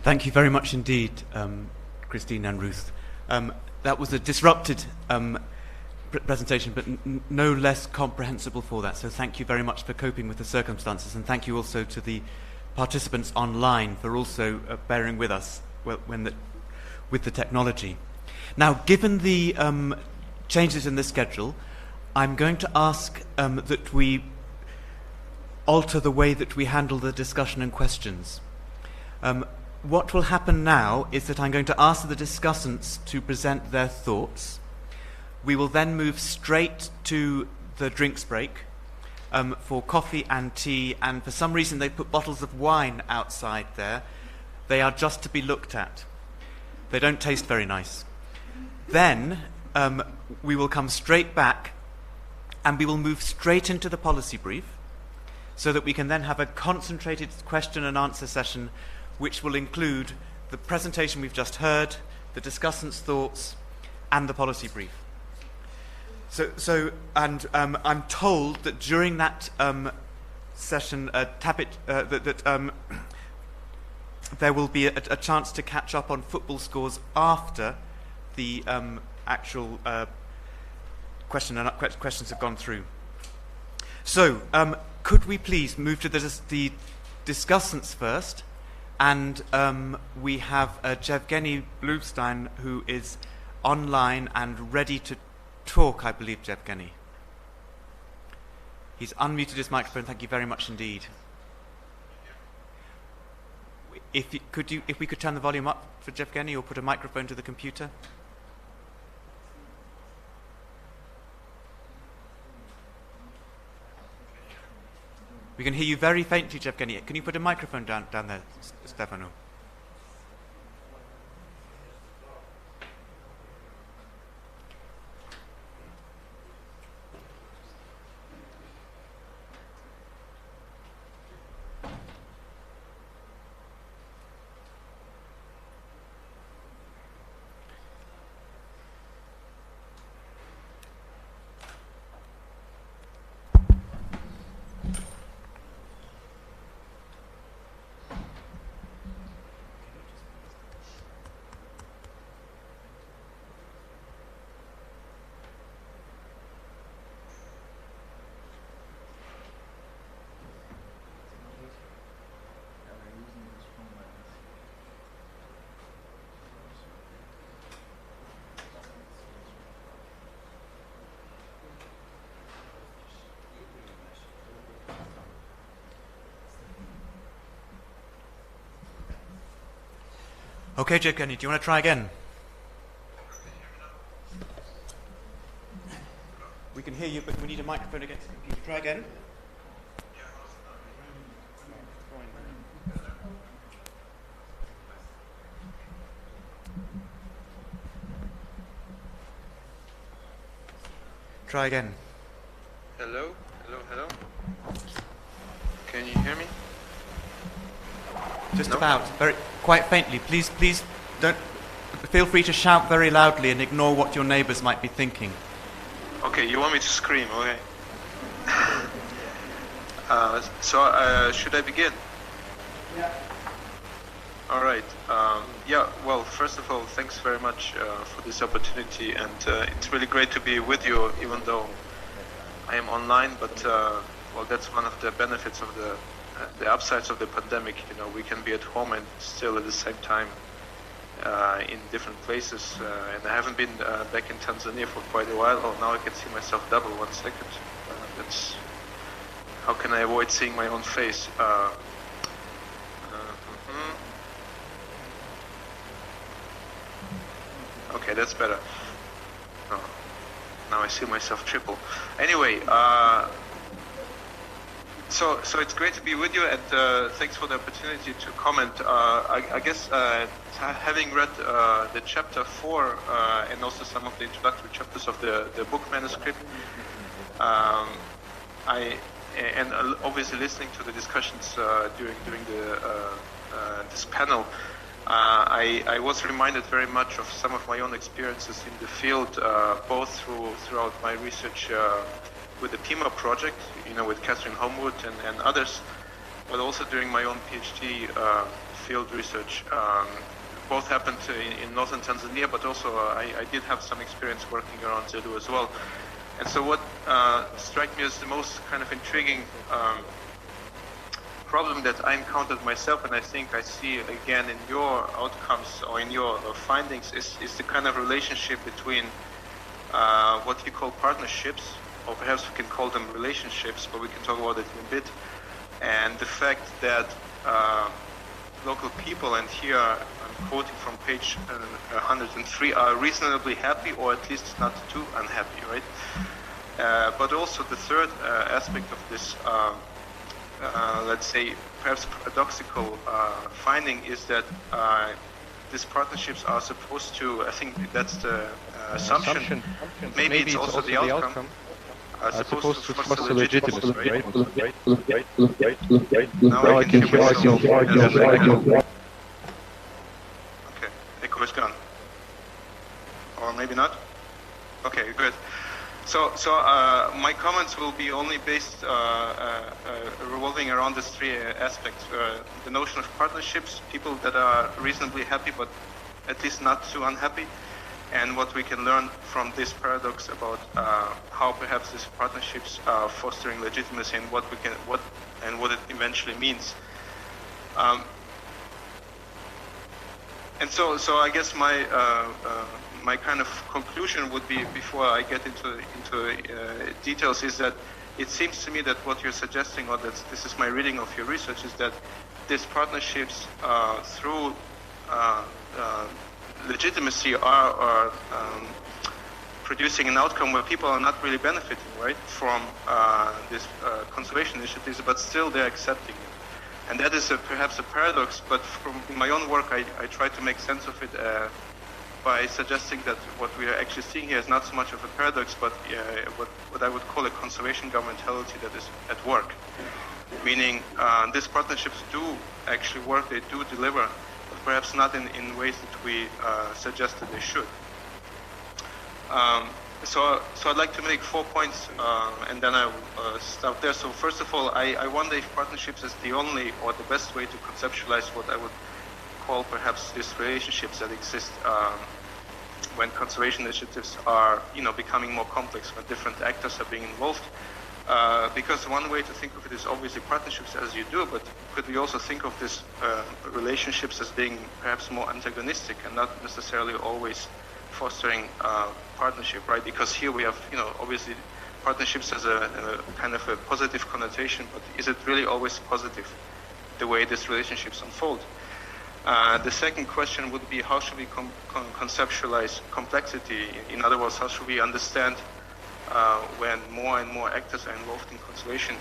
Thank you very much indeed, Christine and Ruth. That was a disrupted presentation, but no less comprehensible for that. So thank you very much for coping with the circumstances, and thank you also to the participants online for also bearing with us with the technology. Now, given the changes in the schedule, I'm going to ask that we alter the way that we handle the discussion and questions. What will happen now is that I'm going to ask the discussants to present their thoughts. We will then move straight to the drinks break for coffee and tea, and for some reason they put bottles of wine outside there. They are just to be looked at. They don't taste very nice. Then we will come straight back and we will move straight into the policy brief so that we can then have a concentrated question and answer session which will include the presentation we've just heard, the discussants' thoughts, and the policy brief. I'm told that during that session, there will be a chance to catch up on football scores after the actual questions have gone through. So, could we please move to the discussants first? And we have Yevgeny Bluestein, who is online and ready to talk, I believe, Yevgeny. He's unmuted his microphone. Thank you very much indeed. If we could turn the volume up for Yevgeny, or put a microphone to the computer. We can hear you very faintly, Yevgeny. Can you put a microphone down there, Stefano? Okay, Yevgeny, do you want to try again? We can hear you, but we need a microphone against the computer. Try again. Try again. Hello? Hello, hello? Can you hear me? Just about, quite faintly. Please don't feel free to shout very loudly and ignore what your neighbors might be thinking. Okay, you want me to scream, okay. Should I begin? Yeah. All right. Yeah, well, first of all, thanks very much for this opportunity, and it's really great to be with you, even though I am online, but well, that's one of the benefits of the upsides of the pandemic. You know, we can be at home and still at the same time in different places, and I haven't been back in Tanzania for quite a while. Oh, now I can see myself double. 1 second. That's how can I avoid seeing my own face? Okay, that's better. Oh, now I see myself triple. Anyway, so it's great to be with you, and thanks for the opportunity to comment. I guess having read the chapter 4 and also some of the introductory chapters of the book manuscript, and obviously listening to the discussions during this panel, I was reminded very much of some of my own experiences in the field, both throughout my research with the PIMA project, you know, with Catherine Homewood and others, but also during my own PhD field research. Both happened in northern Tanzania, but also I did have some experience working around Zulu as well. And so what struck me as the most kind of intriguing problem that I encountered myself, and I think I see again in your outcomes or in your findings, is the kind of relationship between what you call partnerships, or perhaps we can call them relationships, but we can talk about it in a bit, and the fact that local people, and here I'm quoting from page 103, are reasonably happy, or at least not too unhappy, right? But also the third aspect of this, let's say, perhaps paradoxical finding is that these partnerships are supposed to, I think that's the assumption, maybe it's also the outcome, are supposed to foster legitimacy, right? Now I can hear myself. Okay, echo is gone. Or maybe not? Okay, good. So my comments will be only based, revolving around these three aspects. The notion of partnerships, people that are reasonably happy but at least not too unhappy, and what we can learn from this paradox about how perhaps these partnerships are fostering legitimacy, and what it eventually means. And so I guess my kind of conclusion would be, before I get into details, is that it seems to me that what you're suggesting, or that this is my reading of your research, is that these partnerships through legitimacy are producing an outcome where people are not really benefiting, right, from these conservation initiatives, but still they're accepting it. And that is perhaps a paradox, but from my own work I try to make sense of it by suggesting that what we are actually seeing here is not so much of a paradox, but what I would call a conservation governmentality that is at work. Meaning these partnerships do actually work, they do deliver, but perhaps not in ways that we suggest that they should. So I'd like to make 4 points, and then I'll stop there. So first of all, I wonder if partnerships is the only or the best way to conceptualize what I would call perhaps these relationships that exist when conservation initiatives are, becoming more complex, when different actors are being involved. Because one way to think of it is obviously partnerships, as you do, but could we also think of these relationships as being perhaps more antagonistic and not necessarily always fostering partnership, right? Because here we have, obviously partnerships has a kind of a positive connotation, but is it really always positive, the way these relationships unfold? The second question would be, how should we conceptualize complexity? In other words, how should we understand when more and more actors are involved in conservation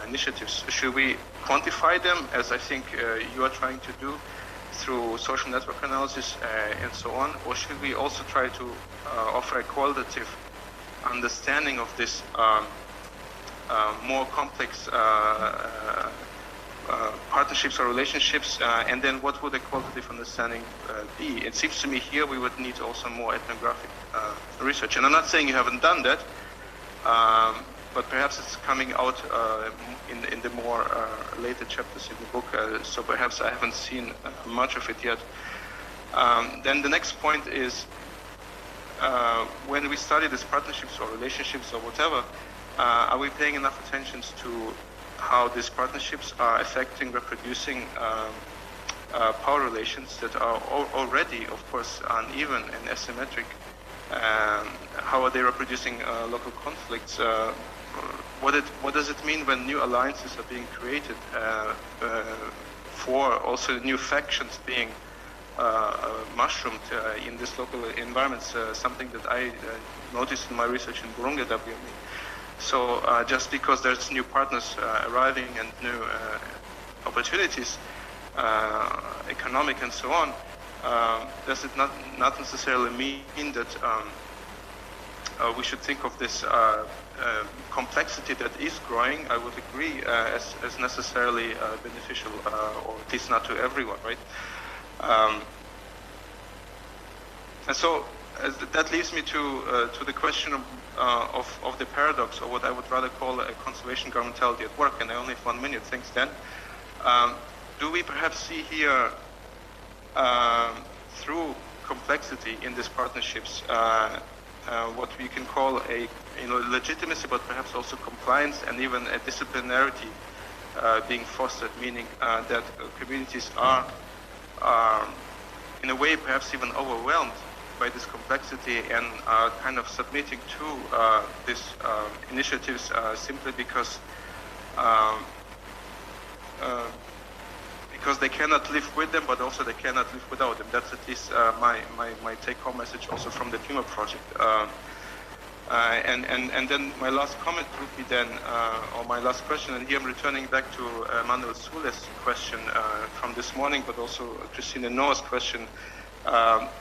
initiatives? Should we quantify them, as I think you are trying to do, through social network analysis and so on? Or should we also try to offer a qualitative understanding of this more complex partnerships or relationships, and then what would a qualitative understanding be? It seems to me here we would need also more ethnographic research. And I'm not saying you haven't done that, but perhaps it's coming out in the more later chapters in the book, so perhaps I haven't seen much of it yet. Then the next point is, when we study these partnerships or relationships or whatever, are we paying enough attention to how these partnerships are affecting, reproducing power relations that are already, of course, uneven and asymmetric? How are they reproducing local conflicts? What does it mean when new alliances are being created for also new factions being mushroomed in these local environments? Something that I noticed in my research in Burundi WME. So just because there's new partners arriving and new opportunities, economic and so on, does it not necessarily mean that we should think of this complexity that is growing, I would agree, as necessarily beneficial, or at least not to everyone, right? And so that leads me to the question of the paradox, or what I would rather call a conservation governmentality at work. And I only have 1 minute. Thanks, Dan. Do we perhaps see here, through complexity in these partnerships, what we can call a legitimacy, but perhaps also compliance and even a disciplinarity being fostered, meaning that communities are in a way perhaps even overwhelmed by this complexity and are kind of submitting to these initiatives simply because they cannot live with them, but also they cannot live without them. That's at least my take-home message also from the FEMA project. And then my last comment would be then, or my last question, and here I'm returning back to Manuel Sule's question from this morning, but also Christina Noah's question.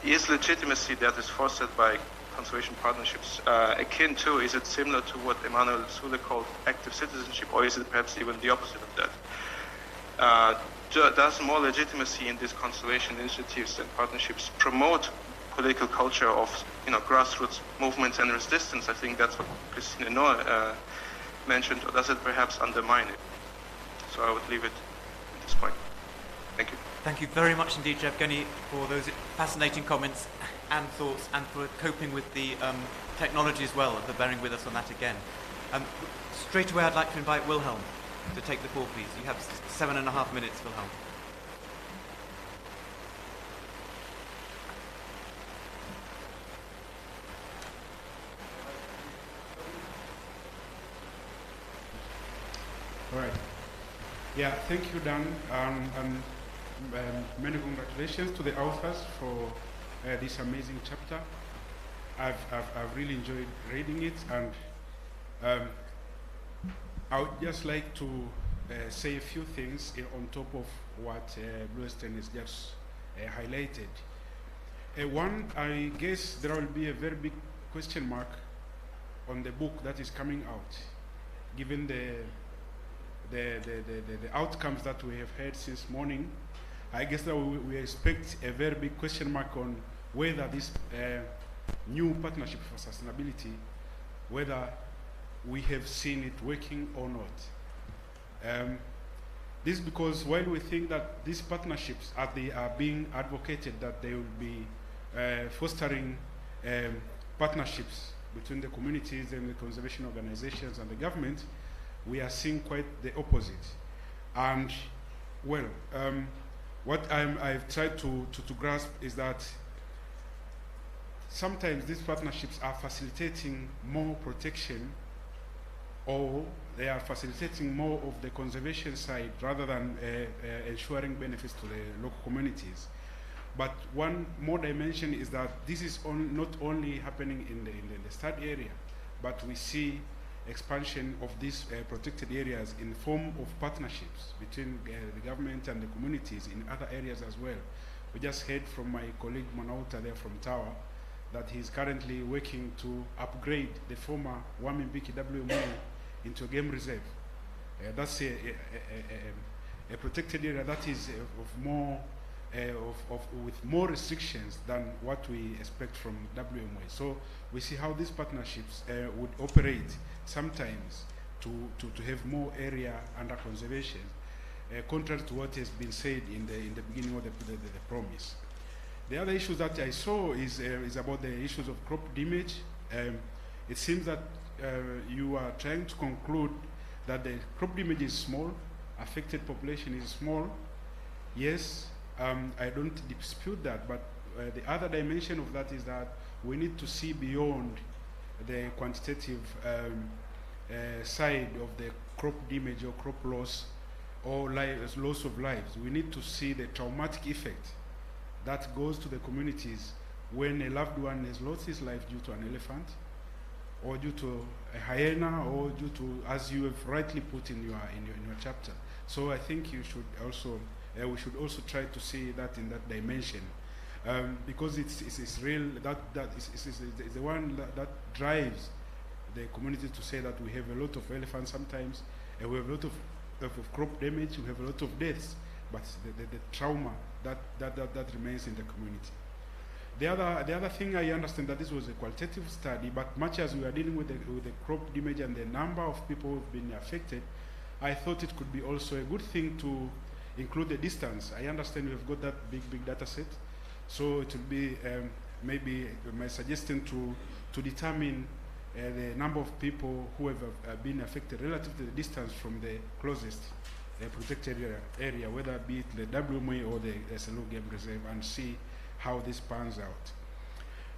Is legitimacy that is fostered by conservation partnerships akin to, is it similar to what Emmanuel Sule called active citizenship, or is it perhaps even the opposite of that? Does more legitimacy in these conservation initiatives and partnerships promote political culture of grassroots movements and resistance? I think that's what Christina Noah mentioned, or does it perhaps undermine it? So I would leave it at this point. Thank you. Thank you very much indeed, Yevgeny, for those fascinating comments and thoughts, and for coping with the technology as well, for bearing with us on that again. Straight away, I'd like to invite Wilhelm to take the floor, please. You have 7.5 minutes, Wilhelm. All right. Yeah, thank you, Dan, and many congratulations to the authors for this amazing chapter. I've really enjoyed reading it, and I would just like to say a few things on top of what Bluestein has just highlighted. One, I guess there will be a very big question mark on the book that is coming out, given the outcomes that we have heard since morning. I guess that we expect a very big question mark on whether this new partnership for sustainability, whether we have seen it working or not. This is because while we think that these partnerships, as they are being advocated, that they will be fostering partnerships between the communities and the conservation organizations and the government, we are seeing quite the opposite. And well, what I've tried to grasp is that sometimes these partnerships are facilitating more protection, or they are facilitating more of the conservation side rather than ensuring benefits to the local communities. But one more dimension is that this is not only happening in the STAD area, but we see expansion of these protected areas in the form of partnerships between the government and the communities in other areas as well. We just heard from my colleague Manauta there from Tower that he's currently working to upgrade the former Wamimbiki WMO into a game reserve. That's a protected area that is of more with more restrictions than what we expect from WMA. So we see how these partnerships would operate sometimes to have more area under conservation, contrary to what has been said in the beginning of the promise. The other issue that I saw is about the issues of crop damage. It seems that you are trying to conclude that the crop damage is small, affected population is small. Yes, I don't dispute that, but the other dimension of that is that we need to see beyond the quantitative side of the crop damage or crop loss or loss of lives. We need to see the traumatic effect that goes to the communities when a loved one has lost his life due to an elephant, or due to a hyena, or due to, as you have rightly put in your chapter. So I think you should also we should also try to see that in that dimension, because it's real. That is the one that drives the community to say that we have a lot of elephants sometimes, and we have a lot of crop damage, we have a lot of deaths, but the trauma that remains in the community. The other thing, I understand that this was a qualitative study, but much as we are dealing with the crop damage and the number of people who have been affected, I thought it could be also a good thing to include the distance. I understand we have got that big data set, so it will be maybe my suggestion to determine the number of people who have been affected relative to the distance from the closest protected area, whether be it the WMA or the SLO Game Reserve, and see how this pans out.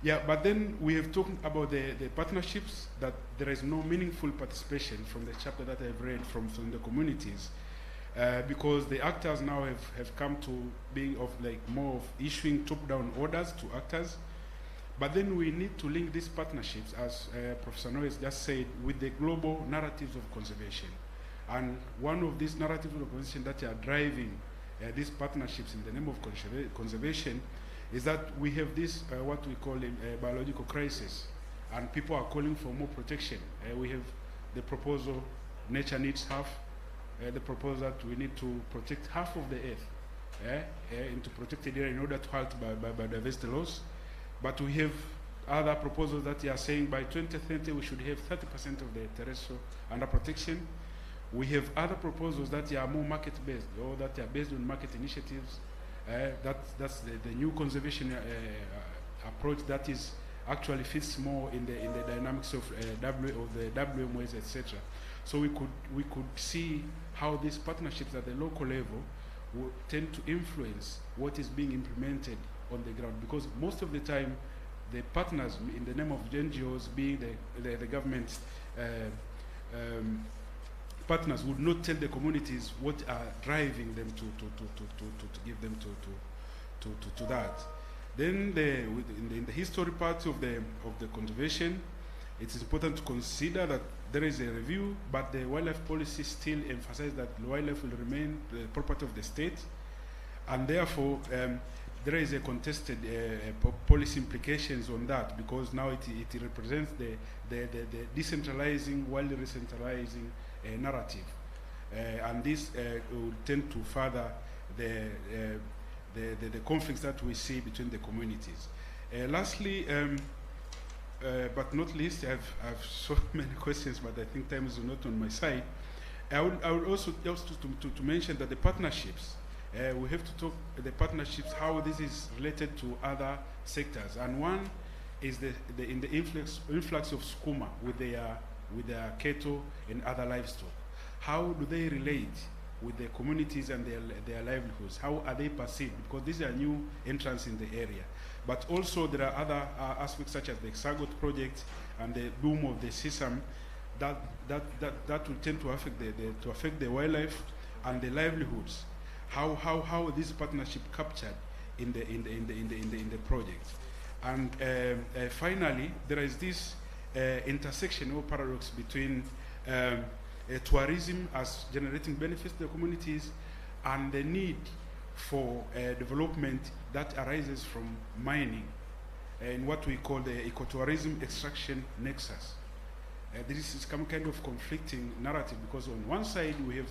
Yeah, but then we have talked about the partnerships, that there is no meaningful participation from the chapter that I've read from the communities, because the actors now have come to being of more of issuing top-down orders to actors. But then we need to link these partnerships, as Professor Noe has just said, with the global narratives of conservation. And one of these narratives of conservation that are driving these partnerships in the name of conservation is that we have this, what we call a biological crisis, and people are calling for more protection. We have the proposal, nature needs half, the proposal that we need to protect half of the earth into protected area in order to halt biodiversity loss. But we have other proposals that are saying by 2030 we should have 30% of the terrestrial under protection. We have other proposals that are more market-based, or that are based on market initiatives. That's the new conservation approach that is actually fits more in the dynamics of the WMOs, etc. So we could see how these partnerships at the local level will tend to influence what is being implemented on the ground, because most of the time the partners in the name of NGOs, being the government partners, would not tell the communities what are driving them to give them to that. Then in the history part of the conservation, it is important to consider that there is a review, but the wildlife policy still emphasizes that wildlife will remain the property of the state, and therefore there is a contested policy implications on that, because now it represents the decentralizing, wildly decentralizing narrative, and this will tend to further the conflicts that we see between the communities. Lastly, but not least, I have so many questions, but I think time is not on my side. I would also just to mention that the partnerships, we have to talk the partnerships, how this is related to other sectors, and one is in the influx of skuma with their cattle and other livestock. How do they relate with the communities and their livelihoods? How are they perceived? Because these are new entrants in the area. But also there are other aspects such as the Hexagot project and the boom of the sesame that will tend to affect the wildlife and the livelihoods. How this partnership captured in the project. And finally, there is this intersection or paradox between tourism as generating benefits to the communities and the need for development that arises from mining and what we call the ecotourism extraction nexus. This is some kind of conflicting narrative, because on one side we have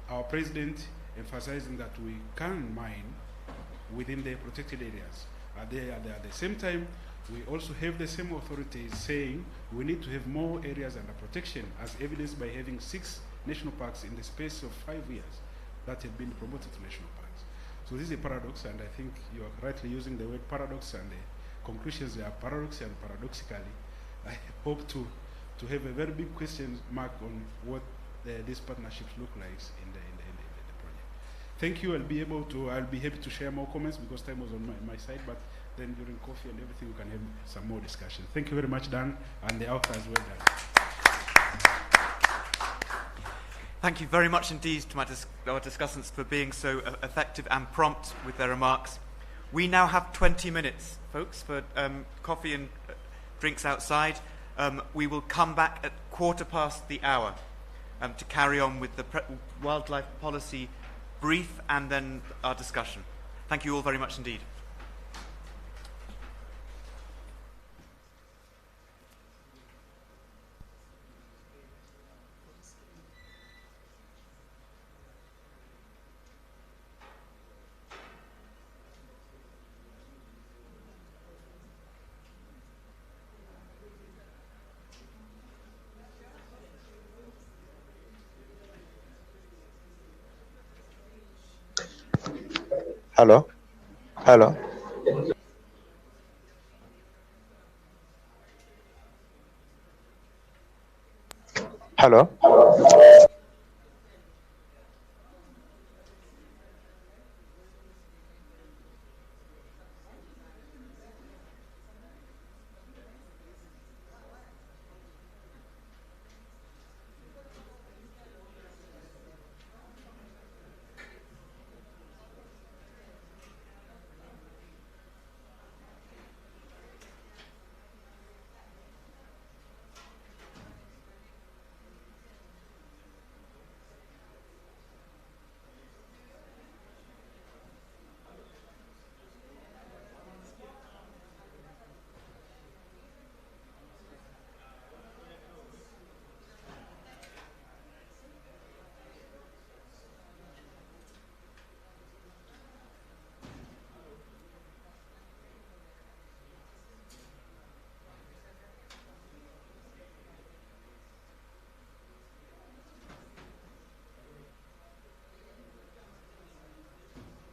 our president emphasizing that we can mine within the protected areas. At the same time, we also have the same authorities saying we need to have more areas under protection, as evidenced by having 6 national parks in the space of 5 years that have been promoted to national parks. So this is a paradox, and I think you are rightly using the word paradox, and the conclusions are paradox, and paradoxically, I hope to have a very big question mark on what these partnerships look like in the project. Thank you. I'll be happy to share more comments because time was on my side, but then during coffee and everything, we can have some more discussion. Thank you very much, Dan, and the authors, well done. Thank you very much indeed to our discussants for being so effective and prompt with their remarks. We now have 20 minutes, folks, for coffee and drinks outside. We will come back at 1:15 to carry on with the wildlife policy brief and then our discussion. Thank you all very much indeed. Hello? Hello? Hello?